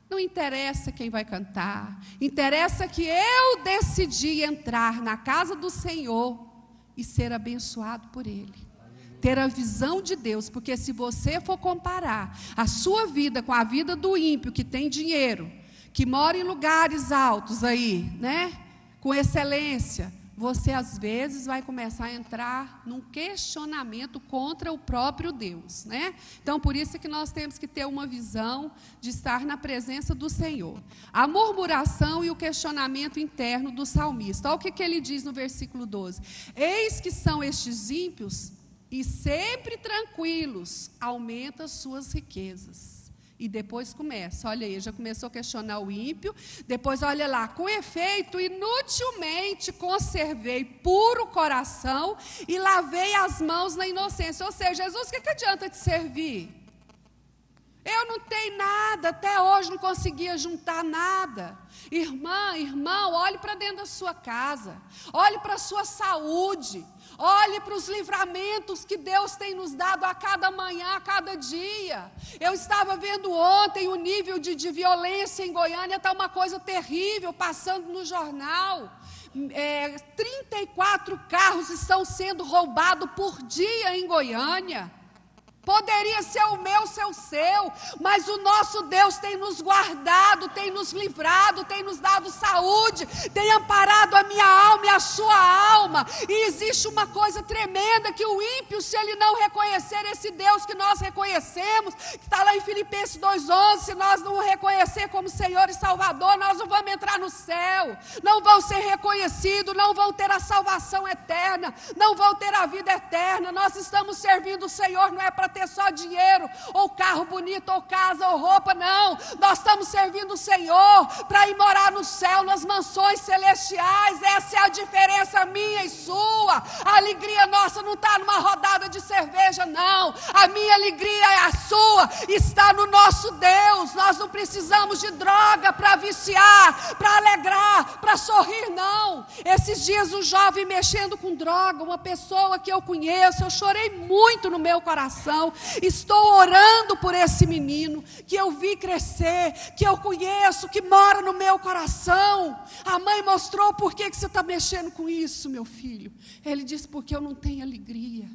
não interessa quem vai cantar, interessa que eu decidi entrar na casa do Senhor e ser abençoado por Ele. Ter a visão de Deus, porque se você for comparar a sua vida com a vida do ímpio que tem dinheiro, que mora em lugares altos aí, né, com excelência, você às vezes vai começar a entrar num questionamento contra o próprio Deus, né? Então, por isso é que nós temos que ter uma visão de estar na presença do Senhor. A murmuração e o questionamento interno do salmista. Olha o que ele diz no versículo 12. Eis que são estes ímpios e sempre tranquilos, aumenta suas riquezas. E depois começa, olha aí, já começou a questionar o ímpio, depois olha lá, com efeito, inutilmente conservei puro coração e lavei as mãos na inocência. Ou seja, Jesus, o que adianta te servir? Eu não tenho nada, até hoje não conseguia juntar nada. Irmã, irmão, olhe para dentro da sua casa, olhe para a sua saúde, olhe para os livramentos que Deus tem nos dado a cada manhã, a cada dia. Eu estava vendo ontem o nível de violência em Goiânia, está uma coisa terrível, passando no jornal. 34 carros estão sendo roubados por dia em Goiânia. Poderia ser o meu, ser o seu, mas o nosso Deus tem nos guardado, tem nos livrado, tem nos dado saúde, tem amparado a minha alma e a sua alma. E existe uma coisa tremenda, que o ímpio, se ele não reconhecer esse Deus que nós reconhecemos, que está lá em Filipenses 2,11, se nós não o reconhecer como Senhor e Salvador, nós não vamos entrar no céu, não vão ser reconhecidos, não vão ter a salvação eterna, não vão ter a vida eterna. Nós estamos servindo o Senhor, não é para ter só dinheiro, ou carro bonito, ou casa, ou roupa, não. Nós estamos servindo o Senhor para ir morar no céu, nas mansões celestiais. Essa é a diferença minha e sua. A alegria nossa não está numa rodada de cerveja, não. A minha alegria é a sua, está no nosso Deus. Nós não precisamos de droga para viciar, para alegrar, para sorrir, não. Esses dias um jovem mexendo com droga, uma pessoa que eu conheço, eu chorei muito no meu coração. Estou orando por esse menino que eu vi crescer, que eu conheço, que mora no meu coração. A mãe mostrou: por que você está mexendo com isso, meu filho? Ele disse: porque eu não tenho alegria.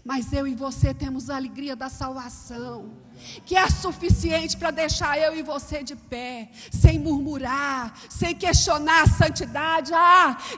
Mas eu e você temos a alegria da salvação, que é suficiente para deixar eu e você de pé, sem murmurar, sem questionar a santidade.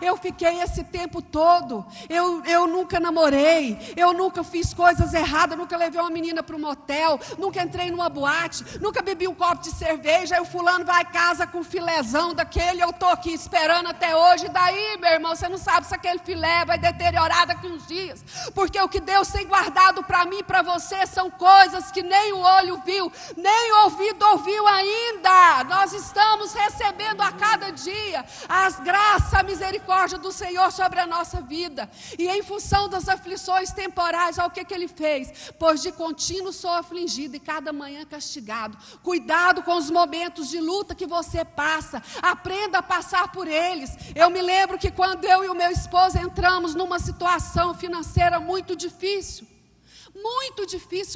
Eu fiquei esse tempo todo, eu nunca namorei, eu nunca fiz coisas erradas, nunca levei uma menina para um motel, nunca entrei numa boate, nunca bebi um copo de cerveja. Aí o fulano vai a casa com um filézão daquele, eu estou aqui esperando até hoje. E daí, meu irmão, você não sabe se aquele filé vai deteriorar daqui uns dias, porque o que Deus tem guardado para mim e para você são coisas que nem o olho viu, nem o ouvido ouviu ainda. Nós estamos recebendo a cada dia as graças, a misericórdia do Senhor sobre a nossa vida. E em função das aflições temporais, olha o que ele fez: pois de contínuo sou afligido e cada manhã castigado. Cuidado com os momentos de luta que você passa, aprenda a passar por eles. Eu me lembro que quando eu e o meu esposo entramos numa situação financeira muito difícil,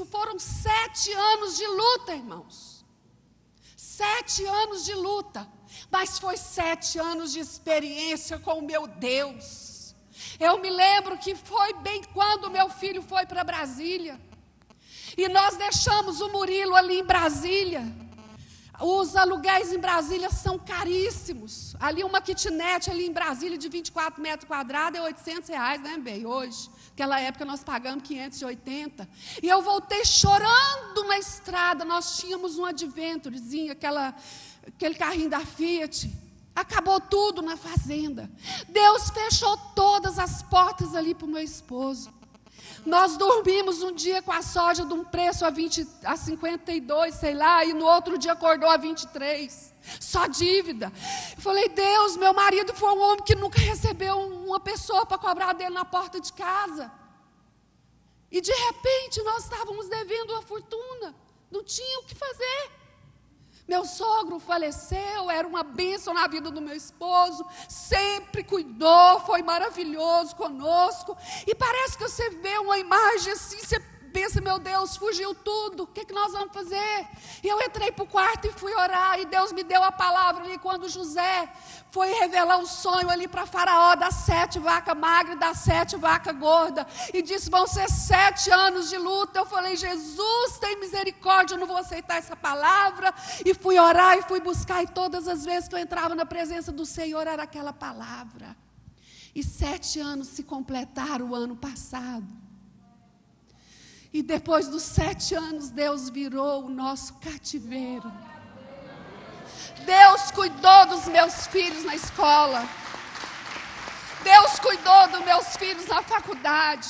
foram 7 anos de luta, irmãos. 7 anos de luta, mas foi 7 anos de experiência com o meu Deus. Eu me lembro que foi bem quando meu filho foi para Brasília, e nós deixamos o Murilo ali em Brasília. Os aluguéis em Brasília são caríssimos. Ali uma kitnet ali em Brasília de 24 metros quadrados é R$800, né, bem, hoje. Naquela época nós pagamos 580. E eu voltei chorando na estrada. Nós tínhamos um Adventurezinho, aquele carrinho da Fiat. Acabou tudo na fazenda. Deus fechou todas as portas ali para o meu esposo. Nós dormimos um dia com a soja de um preço a 52, sei lá, e no outro dia acordou a 23. Só dívida. Eu falei: Deus, meu marido foi um homem que nunca recebeu uma pessoa para cobrar dele na porta de casa. E de repente nós estávamos devendo uma fortuna. Não tinha o que fazer. Meu sogro faleceu, era uma bênção na vida do meu esposo, sempre cuidou, foi maravilhoso conosco. E parece que você vê uma imagem assim, você pensa, meu Deus, fugiu tudo, o que nós vamos fazer? E eu entrei para o quarto e fui orar, e Deus me deu a palavra ali, quando José foi revelar um sonho ali para Faraó, das 7 vacas magras e das 7 vacas gordas, e disse, vão ser 7 anos de luta. Eu falei, Jesus, tem misericórdia, eu não vou aceitar essa palavra, e fui orar, e fui buscar, e todas as vezes que eu entrava na presença do Senhor, era aquela palavra. E 7 anos se completaram o ano passado. E depois dos 7 anos, Deus virou o nosso cativeiro. Deus cuidou dos meus filhos na escola. Deus cuidou dos meus filhos na faculdade.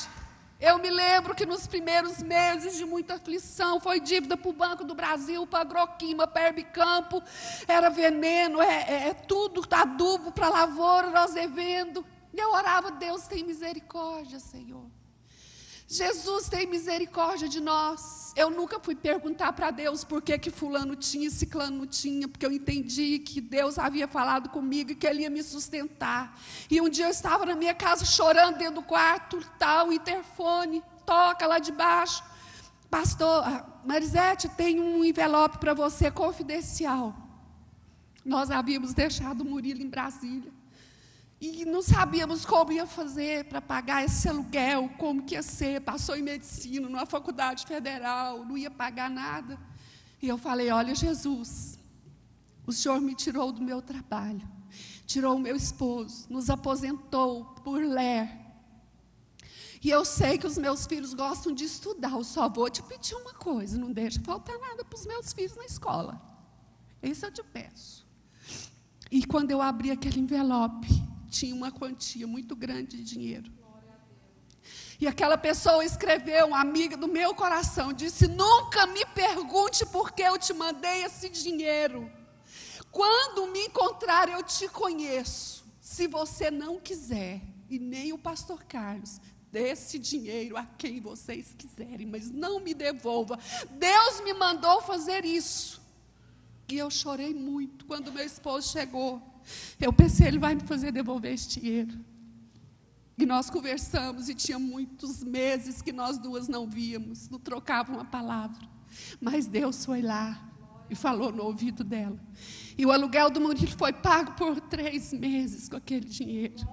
Eu me lembro que nos primeiros meses de muita aflição, foi dívida para o Banco do Brasil, para Agroquima, para Herbicampo, era veneno, tudo, adubo para a lavoura, nós devendo. E eu orava, Deus tem misericórdia, Senhor. Jesus tem misericórdia de nós. Eu nunca fui perguntar para Deus por que fulano tinha e ciclano não tinha, porque eu entendi que Deus havia falado comigo e que Ele ia me sustentar. E um dia eu estava na minha casa chorando dentro do quarto, o interfone toca lá de baixo. Pastor, Marisete, tem um envelope para você confidencial. Nós havíamos deixado o Murilo em Brasília. E não sabíamos como ia fazer para pagar esse aluguel, como que ia ser. Passou em medicina, numa faculdade federal, não ia pagar nada. E eu falei, olha, Jesus, o Senhor me tirou do meu trabalho, tirou o meu esposo, nos aposentou por ler. E eu sei que os meus filhos gostam de estudar, eu só vou te pedir uma coisa, não deixa faltar nada para os meus filhos na escola. Isso eu te peço. E quando eu abri aquele envelope, tinha uma quantia muito grande de dinheiro. E aquela pessoa escreveu, uma amiga do meu coração, disse, nunca me pergunte por que eu te mandei esse dinheiro. Quando me encontrar, eu te conheço. Se você não quiser, e nem o pastor Carlos, dê esse dinheiro a quem vocês quiserem, mas não me devolva. Deus me mandou fazer isso. E eu chorei muito quando meu esposo chegou. Eu pensei, ele vai me fazer devolver esse dinheiro. E nós conversamos, e tinha muitos meses que nós duas não víamos, não trocavam uma palavra. Mas Deus foi lá e falou no ouvido dela. E o aluguel do Murilo foi pago por 3 meses com aquele dinheiro.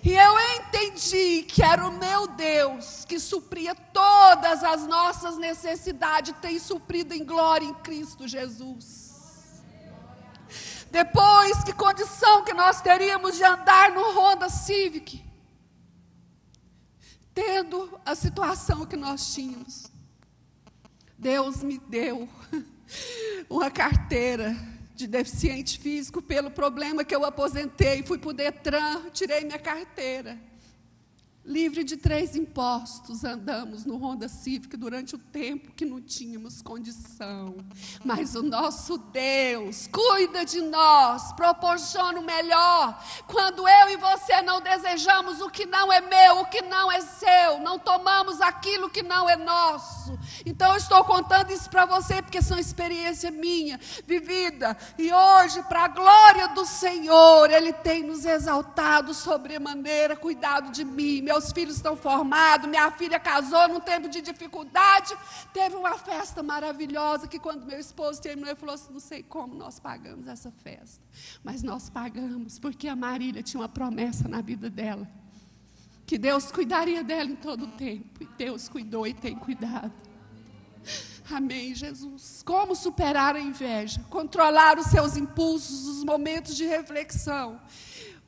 E eu entendi que era o meu Deus que supria todas as nossas necessidades, tem suprido em glória em Cristo Jesus. Depois, que condição que nós teríamos de andar no Honda Civic, tendo a situação que nós tínhamos. Deus me deu uma carteira de deficiente físico pelo problema que eu aposentei, fui para o Detran, tirei minha carteira. Livre de 3 impostos, andamos no Honda Civic durante o tempo que não tínhamos condição. Mas o nosso Deus cuida de nós, proporciona o melhor. Quando eu e você não desejamos o que não é meu, o que não é seu, não tomamos aquilo que não é nosso. Então eu estou contando isso para você, porque são experiência minha, vivida. E hoje, para a glória do Senhor, Ele tem nos exaltado sobremaneira, cuidado de mim. Meus filhos estão formados, minha filha casou num tempo de dificuldade. Teve uma festa maravilhosa, que quando meu esposo terminou, ele falou assim, não sei como nós pagamos essa festa. Mas nós pagamos, porque a Marília tinha uma promessa na vida dela, que Deus cuidaria dela em todo o tempo. E Deus cuidou e tem cuidado. Amém, Jesus. Como superar a inveja? Controlar os seus impulsos, os momentos de reflexão.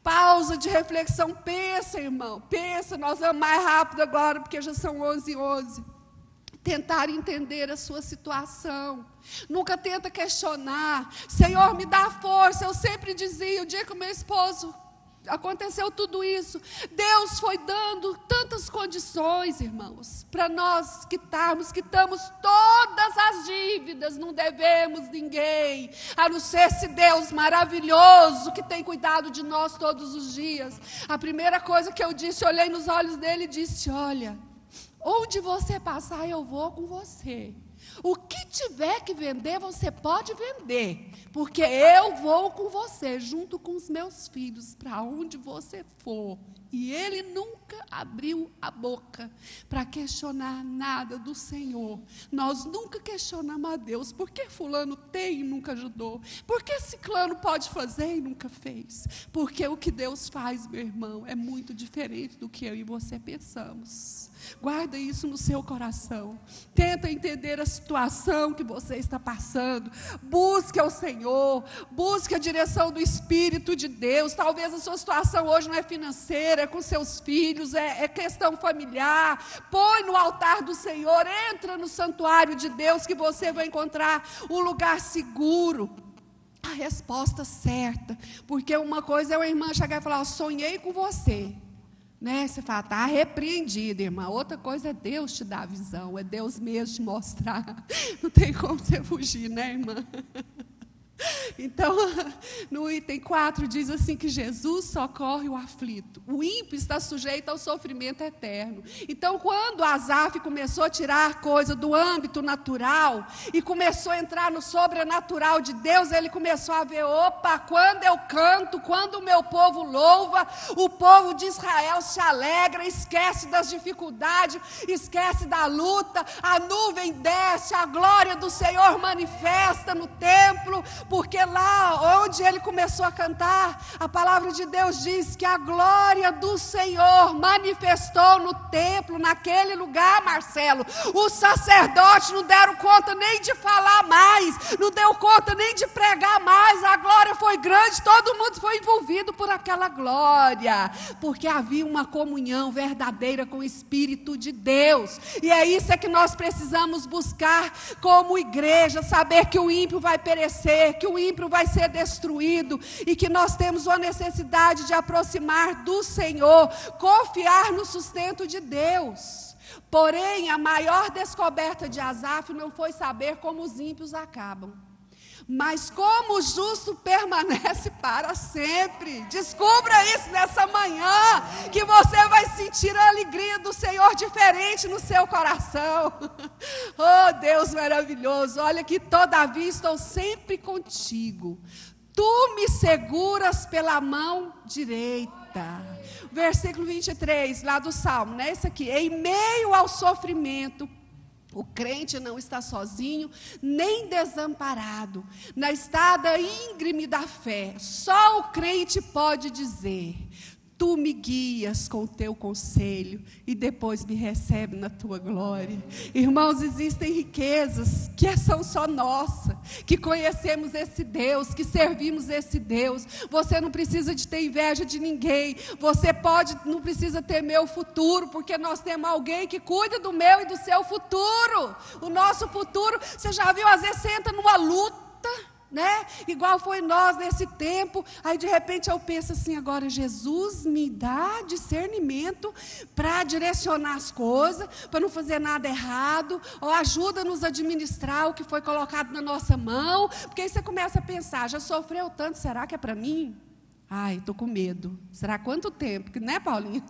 Pausa de reflexão, pensa, irmão, pensa, nós vamos mais rápido agora, porque já são 11h11. Tentar entender a sua situação. Nunca tenta questionar. Senhor, me dá força. Eu sempre dizia, o dia que o meu esposo aconteceu tudo isso, Deus foi dando tantas condições, irmãos, para nós quitarmos todas as dívidas, não devemos ninguém, a não ser esse Deus maravilhoso que tem cuidado de nós todos os dias. A primeira coisa que eu disse, olhei nos olhos dele e disse, olha, onde você passar eu vou com você. O que tiver que vender, você pode vender, porque eu vou com você, junto com os meus filhos, para onde você for. E ele nunca abriu a boca para questionar nada do Senhor. Nós nunca questionamos a Deus. Por que fulano tem e nunca ajudou? Por que ciclano pode fazer e nunca fez? Porque o que Deus faz, meu irmão, é muito diferente do que eu e você pensamos. Guarda isso no seu coração. Tenta entender a situação que você está passando. Busque ao Senhor. Busque a direção do Espírito de Deus. Talvez a sua situação hoje não é financeira, é com seus filhos, é questão familiar. Põe no altar do Senhor. Entra no santuário de Deus, que você vai encontrar um lugar seguro, a resposta certa. Porque uma coisa é uma irmã chegar e falar: sonhei com você. Né? Você fala, está repreendida, irmã. Outra coisa é Deus te dar a visão, é Deus mesmo te mostrar. Não tem como você fugir, né, irmã? Então, no item 4 diz assim, que Jesus socorre o aflito. O ímpio está sujeito ao sofrimento eterno. Então, quando Asaf começou a tirar coisa do âmbito natural e começou a entrar no sobrenatural de Deus, ele começou a ver: opa, quando eu canto, quando o meu povo louva, o povo de Israel se alegra, esquece das dificuldades, esquece da luta, a nuvem desce, a glória do Senhor manifesta no templo. Porque lá onde ele começou a cantar, a palavra de Deus diz que a glória do Senhor manifestou no templo, naquele lugar, Marcelo. Os sacerdotes não deram conta nem de falar mais, não deu conta nem de pregar mais. A glória foi grande, todo mundo foi envolvido por aquela glória, porque havia uma comunhão verdadeira com o Espírito de Deus. E é isso que nós precisamos buscar como igreja, saber que o ímpio vai perecer, que o ímpio vai ser destruído, e que nós temos uma necessidade de aproximar do Senhor, confiar no sustento de Deus. Porém, a maior descoberta de Asaf não foi saber como os ímpios acabam, mas como o justo permanece para sempre. Descubra isso nessa manhã, que você vai sentir a alegria do Senhor diferente no seu coração. Oh, Deus maravilhoso, olha que todavia estou sempre contigo, tu me seguras pela mão direita. Versículo 23, lá do Salmo, né? Esse aqui: em meio ao sofrimento, o crente não está sozinho, nem desamparado. Na estrada íngreme da fé, só o crente pode dizer: tu me guias com o teu conselho e depois me recebe na tua glória. Irmãos, existem riquezas que são só nossas, que conhecemos esse Deus, que servimos esse Deus. Você não precisa de ter inveja de ninguém. Você não precisa temer o futuro, porque nós temos alguém que cuida do meu e do seu futuro. O nosso futuro, você já viu, às vezes você entra numa luta, né? Igual foi nós nesse tempo. Aí de repente eu penso assim: agora Jesus me dá discernimento para direcionar as coisas, para não fazer nada errado, ou ajuda-nos a administrar o que foi colocado na nossa mão. Porque aí você começa a pensar: já sofreu tanto, será que é para mim? Ai, estou com medo. Será quanto tempo, né, Paulinho?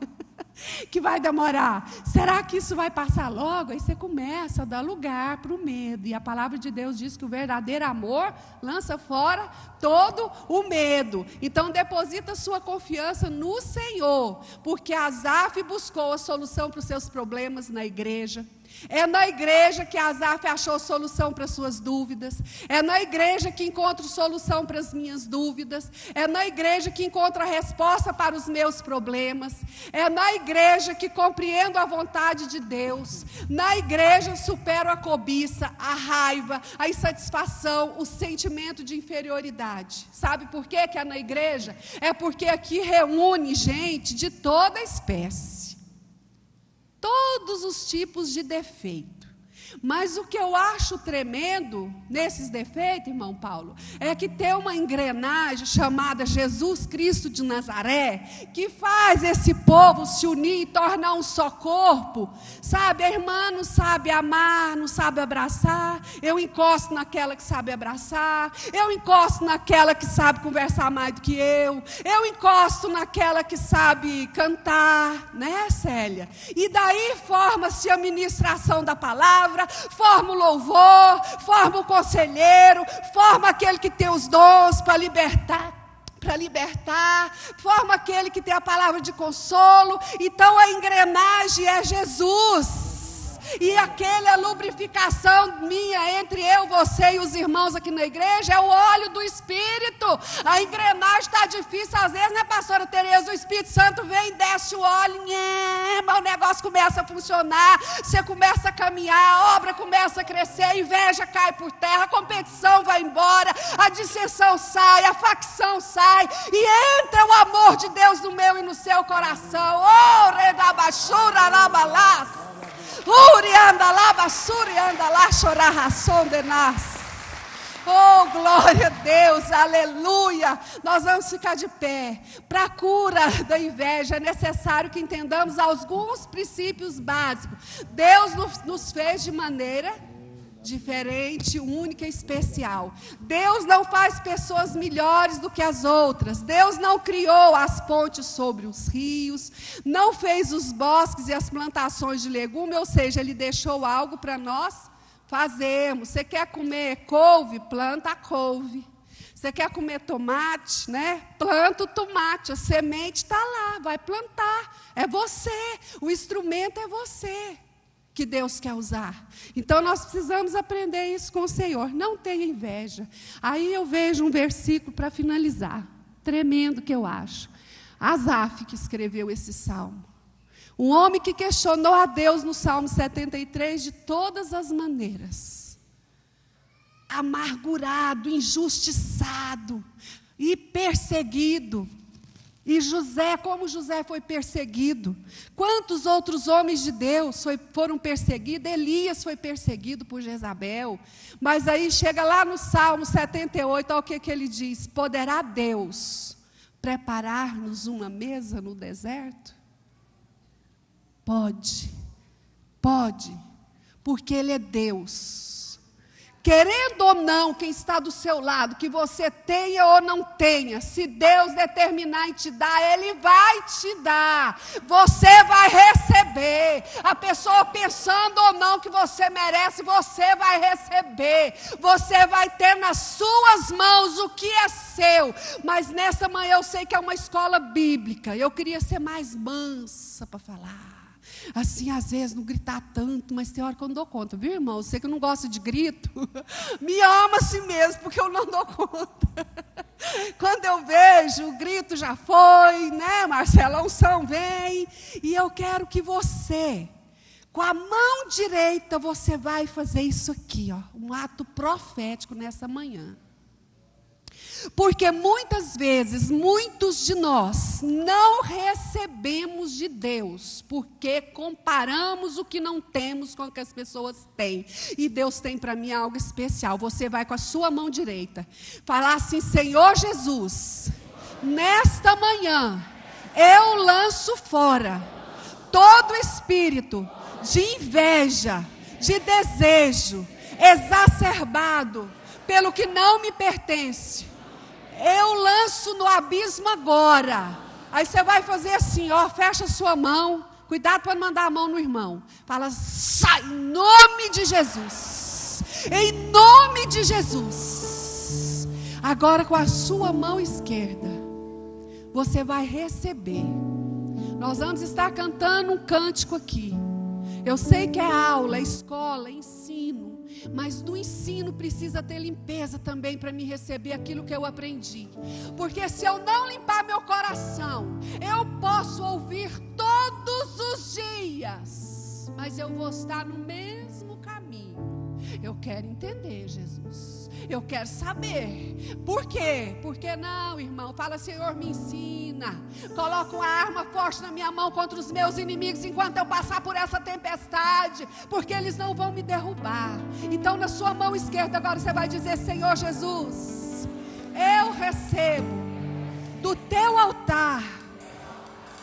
Que vai demorar? Será que isso vai passar logo? Aí você começa a dar lugar para o medo. E a palavra de Deus diz que o verdadeiro amor lança fora todo o medo. Então deposita sua confiança no Senhor, porque Asaf buscou a solução para os seus problemas na igreja. É na igreja que Asaf achou solução para as suas dúvidas. É na igreja que encontro solução para as minhas dúvidas. É na igreja que encontro a resposta para os meus problemas. É na igreja que compreendo a vontade de Deus. Na igreja supero a cobiça, a raiva, a insatisfação, o sentimento de inferioridade. Sabe por quê que é na igreja? É porque aqui reúne gente de toda espécie, todos os tipos de defeito. Mas o que eu acho tremendo nesses defeitos, irmão Paulo, é que tem uma engrenagem chamada Jesus Cristo de Nazaré, que faz esse povo se unir e tornar um só corpo. Sabe, a irmã não sabe amar, não sabe abraçar, eu encosto naquela que sabe abraçar, eu encosto naquela que sabe conversar mais do que eu encosto naquela que sabe cantar, né, Célia? Célia. E daí forma-se a ministração da palavra, forma o louvor, forma o conselheiro, forma aquele que tem os dons para libertar, forma aquele que tem a palavra de consolo. Então a engrenagem é Jesus. E aquela lubrificação minha entre eu, você e os irmãos aqui na igreja é o óleo do Espírito. A engrenagem está difícil às vezes, né, pastora Tereza? O Espírito Santo vem e desce o óleo, mas o negócio começa a funcionar, você começa a caminhar, a obra começa a crescer, a inveja cai por terra, a competição vai embora, a dissensão sai, a facção sai, e entra o amor de Deus no meu e no seu coração. Oh, redabachura rabalás. Oh, glória a Deus, aleluia. Nós vamos ficar de pé. Para a cura da inveja é necessário que entendamos alguns princípios básicos. Deus nos fez de maneira diferente, única e especial. Deus não faz pessoas melhores do que as outras. Deus não criou as pontes sobre os rios, não fez os bosques e as plantações de legume, ou seja, Ele deixou algo para nós fazermos. Você quer comer couve? Planta a couve. Você quer comer tomate, né? Planta o tomate, a semente está lá, vai plantar. É você, o instrumento é você que Deus quer usar. Então nós precisamos aprender isso com o Senhor. Não tenha inveja. Aí eu vejo um versículo para finalizar, tremendo que eu acho. Asaf que escreveu esse salmo. Um homem que questionou a Deus no Salmo 73 de todas as maneiras. Amargurado, injustiçado e perseguido. E José, como José foi perseguido? Quantos outros homens de Deus foram perseguidos? Elias foi perseguido por Jezabel. Mas aí chega lá no Salmo 78, olha o que ele diz: poderá Deus preparar-nos uma mesa no deserto? Pode, porque Ele é Deus. Querendo ou não, quem está do seu lado, que você tenha ou não tenha, se Deus determinar em te dar, Ele vai te dar. Você vai receber. A pessoa pensando ou não que você merece, você vai receber. Você vai ter nas suas mãos o que é seu. Mas nessa manhã eu sei que é uma escola bíblica. Eu queria ser mais mansa para falar. Assim, às vezes, não gritar tanto, mas tem hora que eu não dou conta, viu, irmão? Você que não gosta de grito, me ama assim mesmo, porque eu não dou conta. Quando eu vejo, o grito já foi, né, Marcelo? A unção vem, e eu quero que você, com a mão direita, você vai fazer isso aqui, ó, um ato profético nessa manhã. Porque muitas vezes, muitos de nós não recebemos de Deus, porque comparamos o que não temos com o que as pessoas têm. E Deus tem para mim algo especial. Você vai com a sua mão direita, falar assim: Senhor Jesus, nesta manhã, eu lanço fora todo espírito de inveja, de desejo exacerbado pelo que não me pertence. Eu lanço no abismo agora. Aí você vai fazer assim, ó, fecha a sua mão. Cuidado para não mandar a mão no irmão. Fala: sai, em nome de Jesus. Em nome de Jesus. Agora com a sua mão esquerda, você vai receber. Nós vamos estar cantando um cântico aqui. Eu sei que é aula, é escola, é ensino. Mas no ensino precisa ter limpeza também para me receber aquilo que eu aprendi. Porque se eu não limpar meu coração, eu posso ouvir todos os dias, mas eu vou estar no mesmo caminho. Eu quero entender, Jesus. Eu quero saber. Por quê? Porque não, irmão? Fala: Senhor, me ensina. Coloca uma arma forte na minha mão contra os meus inimigos enquanto eu passar por essa tempestade, porque eles não vão me derrubar. Então na sua mão esquerda agora você vai dizer: Senhor Jesus, eu recebo do teu altar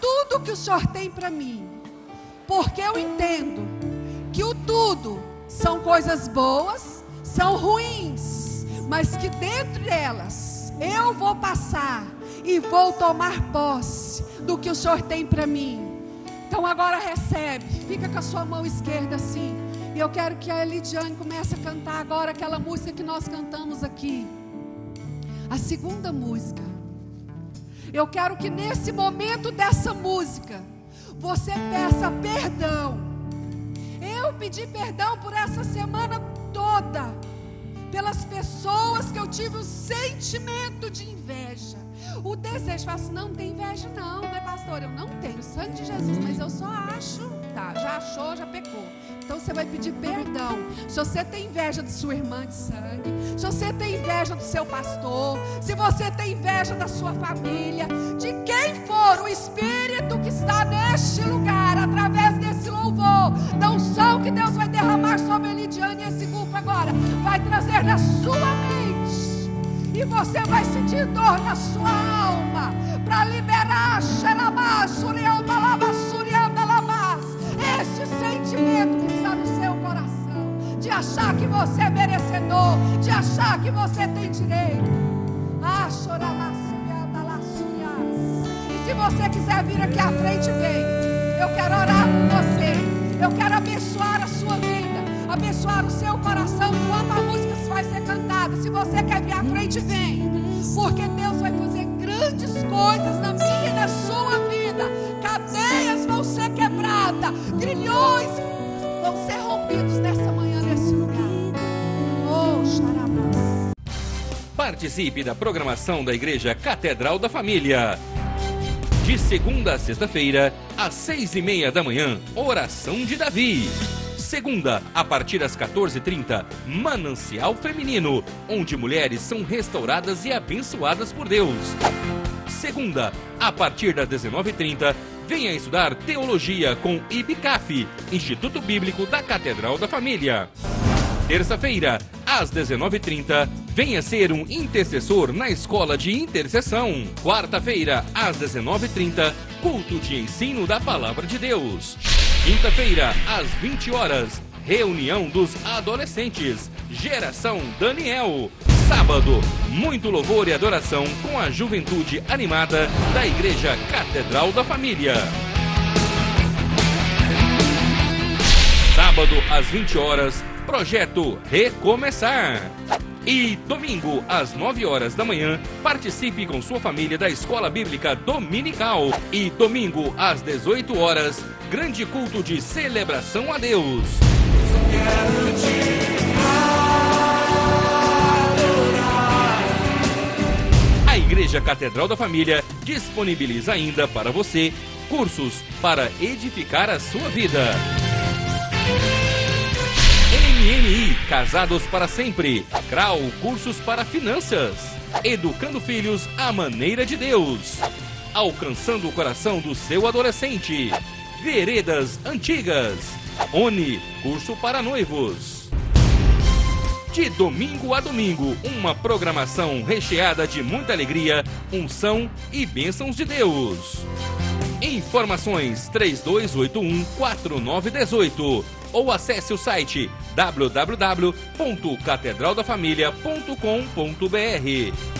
tudo que o Senhor tem para mim, porque eu entendo que o tudo são coisas boas, são ruins, mas que dentro delas eu vou passar e vou tomar posse do que o Senhor tem para mim. Então agora recebe, fica com a sua mão esquerda assim. E eu quero que a Elidiane comece a cantar agora aquela música que nós cantamos aqui. A segunda música. Eu quero que nesse momento dessa música, você peça perdão. Eu pedi perdão por essa semana toda, pelas pessoas que eu tive o sentimento de inveja, o desejo. Fala assim, não tem inveja não, né, pastor? Eu não tenho, sangue de Jesus, mas eu só acho. Tá, já achou, já pecou. Então você vai pedir perdão. Se você tem inveja de sua irmã de sangue, se você tem inveja do seu pastor, se você tem inveja da sua família, de quem for, o Espírito que está neste lugar, através desse louvor, da unção que Deus vai derramar sobre a Elidiane, e esse grupo agora vai trazer na sua mente, e você vai sentir dor na sua alma, para liberar este sentimento que está no seu coração, de achar que você é merecedor, de achar que você tem direito. E se você quiser vir aqui à frente, vem. Eu quero orar por você, eu quero abençoar a sua vida, abençoar o seu coração enquanto a música vai ser cantada. Se você quer vir à frente, vem, porque Deus vai fazer grandes coisas na minha e na sua vida. Cadeias vão ser quebradas, grilhões vão ser rompidos nessa manhã, nesse lugar. Oh, xarabás. Participe da programação da Igreja Catedral da Família. De segunda a sexta-feira, às 6:30 da manhã, Oração de Davi. Segunda, a partir das 14h30, Manancial Feminino, onde mulheres são restauradas e abençoadas por Deus. Segunda, a partir das 19h30, venha estudar Teologia com IBCAF, Instituto Bíblico da Catedral da Família. Terça-feira, às 19h30, venha ser um intercessor na Escola de Intercessão. Quarta-feira, às 19h30, culto de ensino da Palavra de Deus. Quinta-feira, às 20 horas, reunião dos adolescentes, Geração Daniel. Sábado, muito louvor e adoração com a juventude animada da Igreja Catedral da Família. Sábado, às 20 horas, Projeto Recomeçar. E domingo, às 9 horas da manhã, participe com sua família da Escola Bíblica Dominical. E domingo, às 18 horas, grande culto de celebração a Deus. A Igreja Catedral da Família disponibiliza ainda para você cursos para edificar a sua vida. MMI, Casados para Sempre. CRAU, cursos para finanças. Educando filhos à maneira de Deus. Alcançando o coração do seu adolescente. Veredas Antigas. ONI, curso para noivos. De domingo a domingo, uma programação recheada de muita alegria, unção e bênçãos de Deus. Informações 3281-4918 ou acesse o site www.catedraldafamilia.com.br.